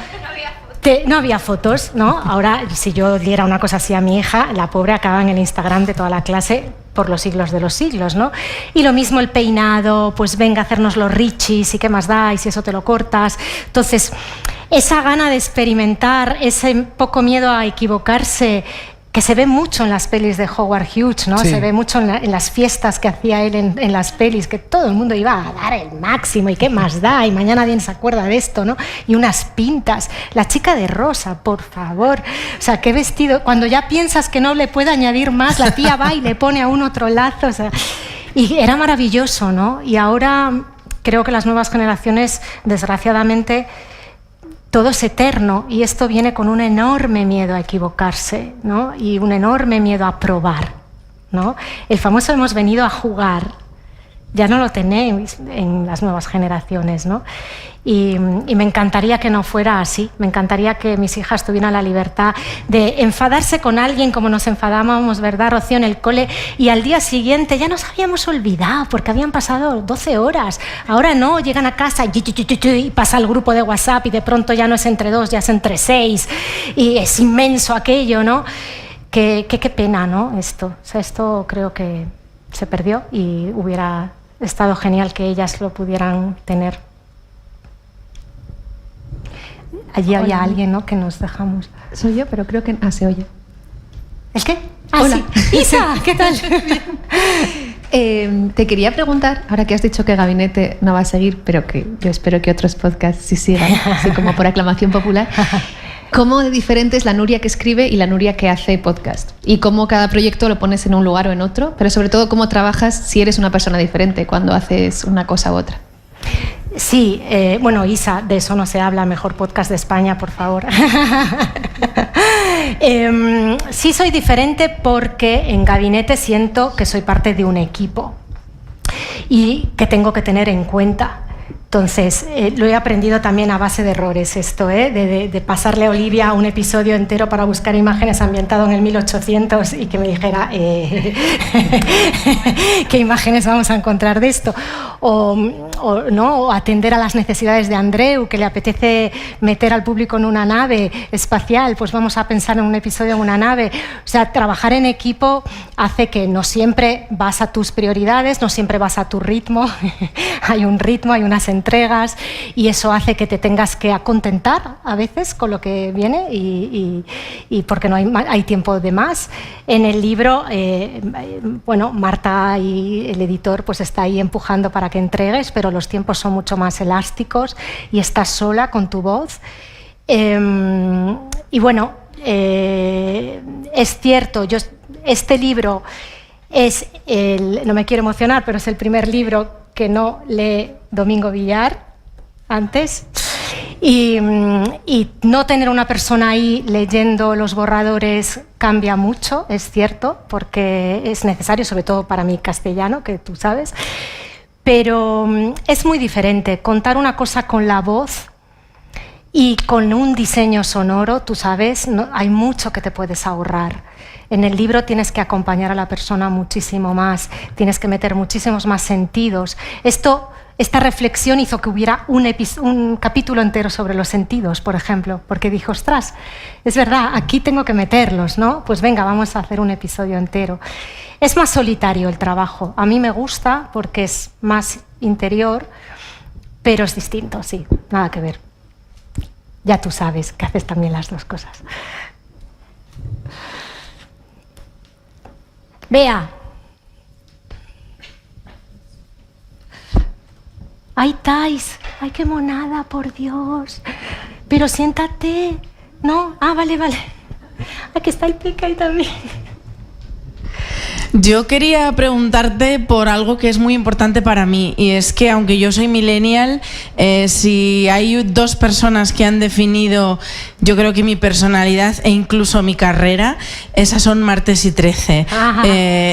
no había fotos, ¿no? Ahora, si yo diera una cosa así a mi hija, la pobre acaba en el Instagram de toda la clase por los siglos de los siglos, ¿no? Y lo mismo el peinado, pues venga a hacernos los richis, y qué más da, y si eso te lo cortas. Entonces, esa gana de experimentar, ese poco miedo a equivocarse, que se ve mucho en las pelis de Howard Hughes, ¿no? Sí. Se ve mucho en las fiestas que hacía él en las pelis, que todo el mundo iba a dar el máximo, y qué más da, y mañana nadie se acuerda de esto, ¿no? Y unas pintas. La chica de rosa, por favor. O sea, qué vestido. Cuando ya piensas que no le puede añadir más, la tía va y le pone a un otro lazo. O sea, y era maravilloso, ¿no? Y ahora creo que las nuevas generaciones, desgraciadamente, todo es eterno, y esto viene con un enorme miedo a equivocarse, ¿no? Y un enorme miedo a probar, ¿no? El famoso hemos venido a jugar, ya no lo tenéis en las nuevas generaciones, ¿no? Y me encantaría que no fuera así. Me encantaría que mis hijas tuvieran la libertad de enfadarse con alguien como nos enfadábamos, ¿verdad, Rocío, en el cole? Y al día siguiente ya nos habíamos olvidado porque habían pasado 12 horas. Ahora no, llegan a casa y pasa el grupo de WhatsApp, y de pronto ya no es entre 2, ya es entre 6. Y es inmenso aquello, ¿no? Qué pena, ¿no? Esto. O sea, esto creo que se perdió, y hubiera estado genial que ellas lo pudieran tener. Allí había Hola. alguien, ¿no? Que nos dejamos. Soy yo, pero creo que... Ah, se oye. ¿El qué? Ah, Hola. sí. Isa, ¿qué tal? Te quería preguntar, ahora que has dicho que Gabinete no va a seguir, pero que yo espero que otros podcasts sí sigan, así como por aclamación popular, ¿cómo de diferente es la Nuria que escribe y la Nuria que hace podcast? Y cómo cada proyecto lo pones en un lugar o en otro, pero sobre todo cómo trabajas si eres una persona diferente cuando haces una cosa u otra. Sí, bueno, Isa, de eso no se habla, mejor podcast de España, por favor. Sí soy diferente porque en Gabinete siento que soy parte de un equipo y que tengo que tener en cuenta. Entonces, lo he aprendido también a base de errores esto, de pasarle a Olivia un episodio entero para buscar imágenes ambientado en el 1800 y que me dijera qué imágenes vamos a encontrar de esto. O atender a las necesidades de Andreu, que le apetece meter al público en una nave espacial, pues vamos a pensar en un episodio en una nave. O sea, trabajar en equipo hace que no siempre vas a tus prioridades, no siempre vas a tu ritmo. Hay un ritmo, hay unas entregas, y eso hace que te tengas que acontentar a veces con lo que viene, y porque no hay tiempo de más. En el libro, bueno, Marta y el editor pues está ahí empujando para que entregues, pero los tiempos son mucho más elásticos y estás sola con tu voz. Y bueno, es cierto, este libro es no me quiero emocionar, pero es el primer libro que no lee Domingo Villar antes, y no tener una persona ahí leyendo los borradores cambia mucho, es cierto, porque es necesario, sobre todo para mi castellano, que tú sabes, pero es muy diferente contar una cosa con la voz y con un diseño sonoro, tú sabes, hay mucho que te puedes ahorrar. En el libro tienes que acompañar a la persona muchísimo más, tienes que meter muchísimos más sentidos. Esta reflexión hizo que hubiera un capítulo entero sobre los sentidos, por ejemplo, porque dijo, ostras, es verdad, aquí tengo que meterlos, ¿no? Pues venga, vamos a hacer un episodio entero. Es más solitario el trabajo. A mí me gusta porque es más interior, pero es distinto, sí, nada que ver. Ya tú sabes que haces también las dos cosas. Bea. Ay, Thais. Ay, qué monada, por Dios. Pero siéntate. No, vale. Aquí está el pica ahí también. Yo quería preguntarte por algo que es muy importante para mí, y es que aunque yo soy millennial, si hay dos personas que han definido, yo creo que mi personalidad e incluso mi carrera, esas son Martes y 13.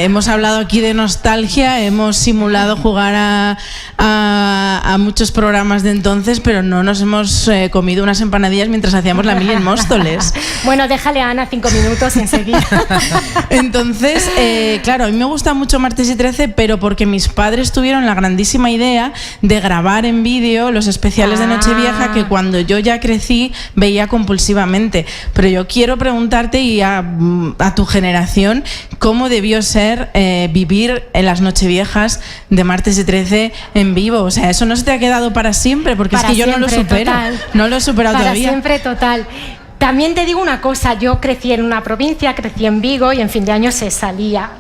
Hemos hablado aquí de nostalgia, hemos simulado jugar a muchos programas de entonces, pero no nos hemos comido unas empanadillas mientras hacíamos la mili en Móstoles. Bueno, déjale a Ana 5 minutos enseguida. Entonces, claro, a mí me gusta mucho Martes y 13, pero porque mis padres tuvieron la grandísima idea de grabar en vídeo los especiales de Nochevieja que cuando yo ya crecí veía compulsivamente. Pero yo quiero preguntarte y a tu generación, ¿cómo debió ser vivir en las Nocheviejas de Martes y 13 en vivo? O sea, eso no se te ha quedado para siempre, porque para es que yo no lo supero. Total. No lo he superado todavía. Para siempre, total. También te digo una cosa, yo crecí en una provincia, crecí en Vigo y en fin de año se salía.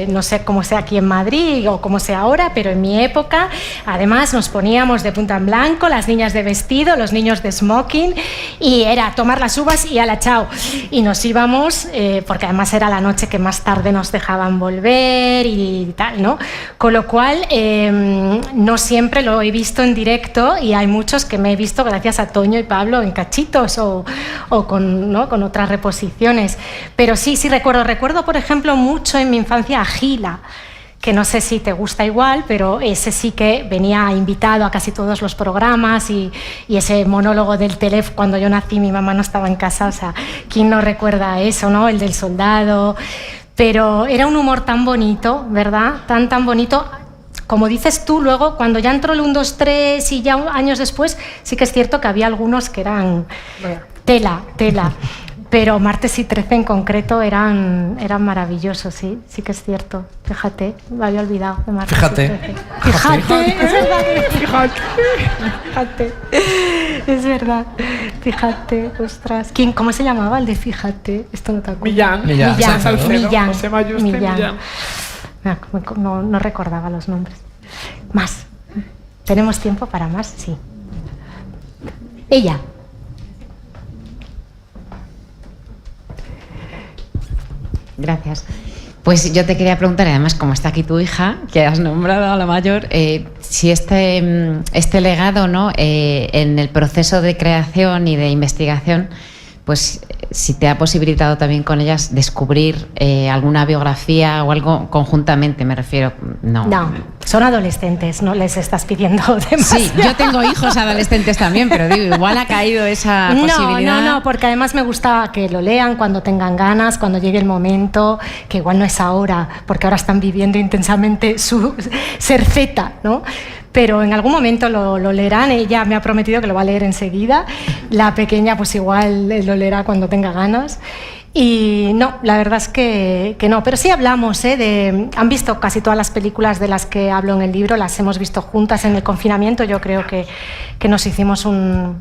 No sé cómo sea aquí en Madrid o cómo sea ahora, pero en mi época además nos poníamos de punta en blanco, las niñas de vestido, los niños de smoking, y era tomar las uvas y ala chao, y nos íbamos porque además era la noche que más tarde nos dejaban volver y tal, ¿no? Con lo cual no siempre lo he visto en directo, y hay muchos que me he visto gracias a Toño y Pablo en cachitos o con, ¿no?, con otras reposiciones, pero sí recuerdo por ejemplo mucho en mi infancia a Gila, que no sé si te gusta igual, pero ese sí que venía invitado a casi todos los programas, y ese monólogo del teléfono, cuando yo nací mi mamá no estaba en casa, o sea, ¿quién no recuerda eso, no? El del soldado, pero era un humor tan bonito, ¿verdad? Tan bonito. Como dices tú, luego cuando ya entró el 1, 2, 3 y ya años después, sí que es cierto que había algunos que eran tela. Pero Martes y 13 en concreto eran maravillosos, sí que es cierto. Fíjate, me había olvidado de Martes y 13. Fíjate, es verdad. Fíjate, es verdad. Fíjate, ostras. ¿Cómo se llamaba el de Fíjate? Esto no te acuerdas. Millán. José Mayuste Millán. No recordaba los nombres. Más. ¿Tenemos tiempo para más? Sí. Ella. Gracias. Pues yo te quería preguntar, además, como está aquí tu hija, que has nombrado a la mayor, si este legado, ¿no?, en el proceso de creación y de investigación, pues si te ha posibilitado también con ellas descubrir alguna biografía o algo conjuntamente, me refiero. No, son adolescentes, no les estás pidiendo demasiado. Sí, yo tengo hijos adolescentes también, pero digo, igual ha caído esa posibilidad. No, porque además me gusta que lo lean cuando tengan ganas, cuando llegue el momento, que igual no es ahora, porque ahora están viviendo intensamente su ser Z, ¿no? Pero en algún momento lo leerán. Ella me ha prometido que lo va a leer enseguida. La pequeña pues igual lo leerá cuando tenga ganas. Y no, la verdad es que no. Pero sí hablamos, han visto casi todas las películas de las que hablo en el libro, las hemos visto juntas en el confinamiento. Yo creo que nos hicimos ¿no?,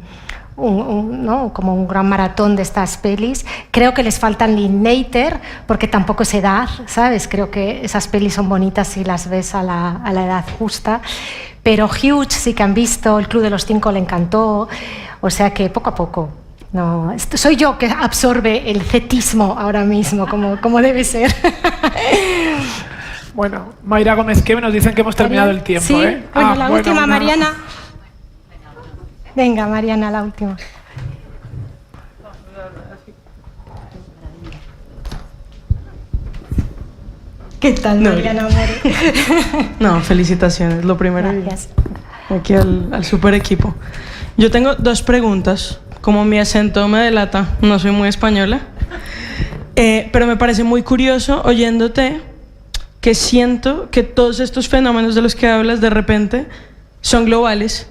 como un gran maratón de estas pelis. Creo que les faltan Linklater porque tampoco es edad, ¿sabes? Creo que esas pelis son bonitas si las ves a la edad justa. Pero Huge sí que han visto, El Club de los 5 le encantó, o sea que poco a poco. No, soy yo que absorbe el zetismo ahora mismo, como debe ser. Bueno, Mayra Gómez Queve, nos dicen que hemos terminado el tiempo. Sí, bueno, la última, Mariana. Venga, Mariana, la última. ¿Qué tal, Mariana More? No, felicitaciones, lo primero. Gracias. Aquí al super equipo. Yo tengo 2 preguntas. Como mi acento me delata, no soy muy española. Pero me parece muy curioso oyéndote que siento que todos estos fenómenos de los que hablas de repente son globales.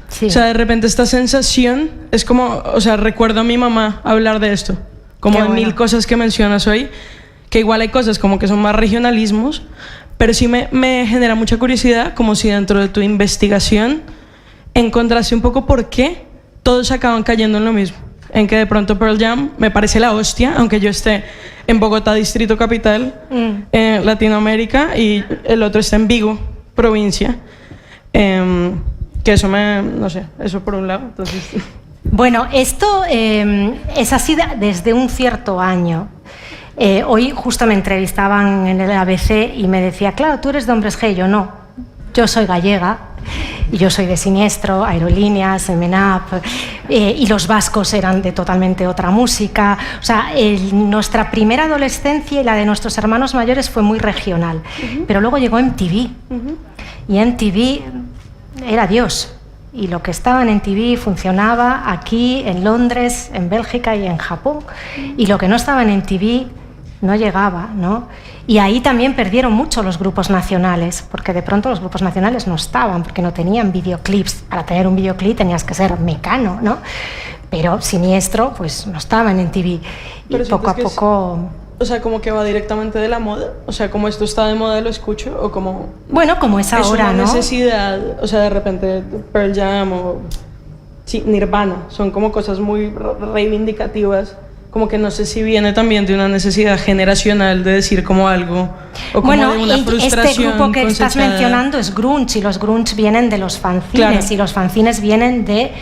Sí. O sea, de repente esta sensación es como, o sea, recuerdo a mi mamá hablar de esto, como de 1000 cosas que mencionas hoy, que igual hay cosas como que son más regionalismos, pero sí me genera mucha curiosidad, como si dentro de tu investigación encontraste un poco por qué todos acaban cayendo en lo mismo. en que de pronto Pearl Jam me parece la hostia, aunque yo esté en Bogotá, Distrito Capital, Latinoamérica, y el otro está en Vigo, provincia. Que eso no sé, eso por un lado. Entonces... Bueno, esto es así desde un cierto año. Hoy justo me entrevistaban en el ABC y me decía, claro, tú eres de Hombres G. Yo no, yo soy gallega y yo soy de Siniestro, Aerolíneas, MNAP, y los vascos eran de totalmente otra música. O sea, nuestra primera adolescencia y la de nuestros hermanos mayores fue muy regional. Pero luego llegó MTV y MTV era Dios. Y lo que estaba en MTV funcionaba aquí, en Londres, en Bélgica y en Japón. Y lo que no estaba en MTV no llegaba, ¿no? Y ahí también perdieron mucho los grupos nacionales, porque de pronto los grupos nacionales no estaban, porque no tenían videoclips. Para tener un videoclip tenías que ser Mecano, ¿no? Pero Siniestro, pues no estaba en MTV. Y poco a poco... O sea, como que va directamente de la moda. O sea, como esto está de moda, lo escucho. O como... Bueno, como es ahora, ¿no? Es una ¿no? necesidad. O sea, de repente Pearl Jam o... Sí, Nirvana. Son como cosas muy reivindicativas. Como que no sé si viene también de una necesidad generacional de decir como algo. O como bueno, de una frustración este grupo que estás cosechada. Mencionando es grunge. Y los grunge vienen de los fanzines. Claro. Y los fanzines vienen de...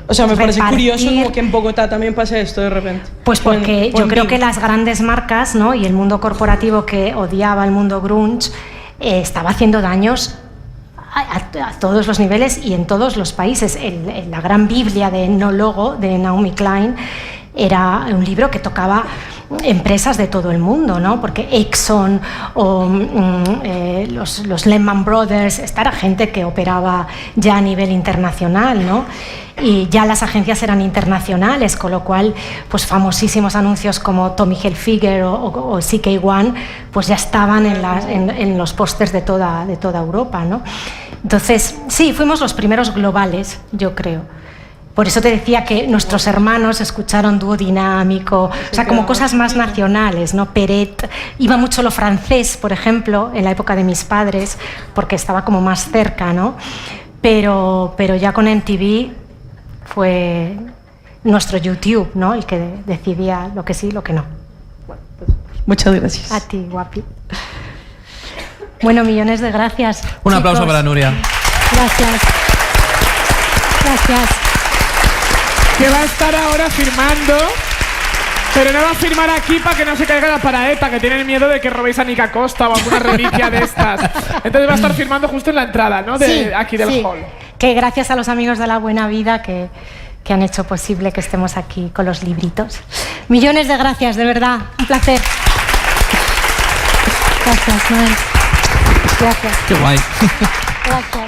o sea, me parece repartir. curioso como que en Bogotá también pase esto de repente. Pues porque yo creo que las grandes marcas, ¿no? Y el mundo corporativo que odiaba el mundo grunge estaba haciendo daños a todos los niveles y en todos los países. La gran Biblia de No Logo de Naomi Klein era un libro que tocaba empresas de todo el mundo, ¿no? Porque Exxon o los Lehman Brothers, esta era gente que operaba ya a nivel internacional, ¿no? Y ya las agencias eran internacionales, con lo cual, pues famosísimos anuncios como Tommy Hilfiger o CK1, pues ya estaban en los pósters de toda Europa, ¿no? Entonces, sí, fuimos los primeros globales, yo creo. Por eso te decía que nuestros hermanos escucharon Dúo Dinámico, o sea, como cosas más nacionales, ¿no? Peret, iba mucho lo francés, por ejemplo, en la época de mis padres, porque estaba como más cerca, ¿no? Pero ya con MTV fue nuestro YouTube, ¿no? El que decidía lo que sí y lo que no. Muchas gracias. A ti, guapi. Bueno, millones de gracias. Un aplauso chicos. para Nuria. Gracias. Gracias. Que va a estar ahora firmando, pero no va a firmar aquí para que no se caiga la paraeta, que tienen miedo de que robéis a Nica Costa o alguna reliquia de estas. Entonces va a estar firmando justo en la entrada, ¿no? Aquí del hall. Que gracias a los amigos de la buena vida que han hecho posible que estemos aquí con los libritos. Millones de gracias, de verdad. Un placer. Gracias, Noel. Gracias. Qué guay. Gracias.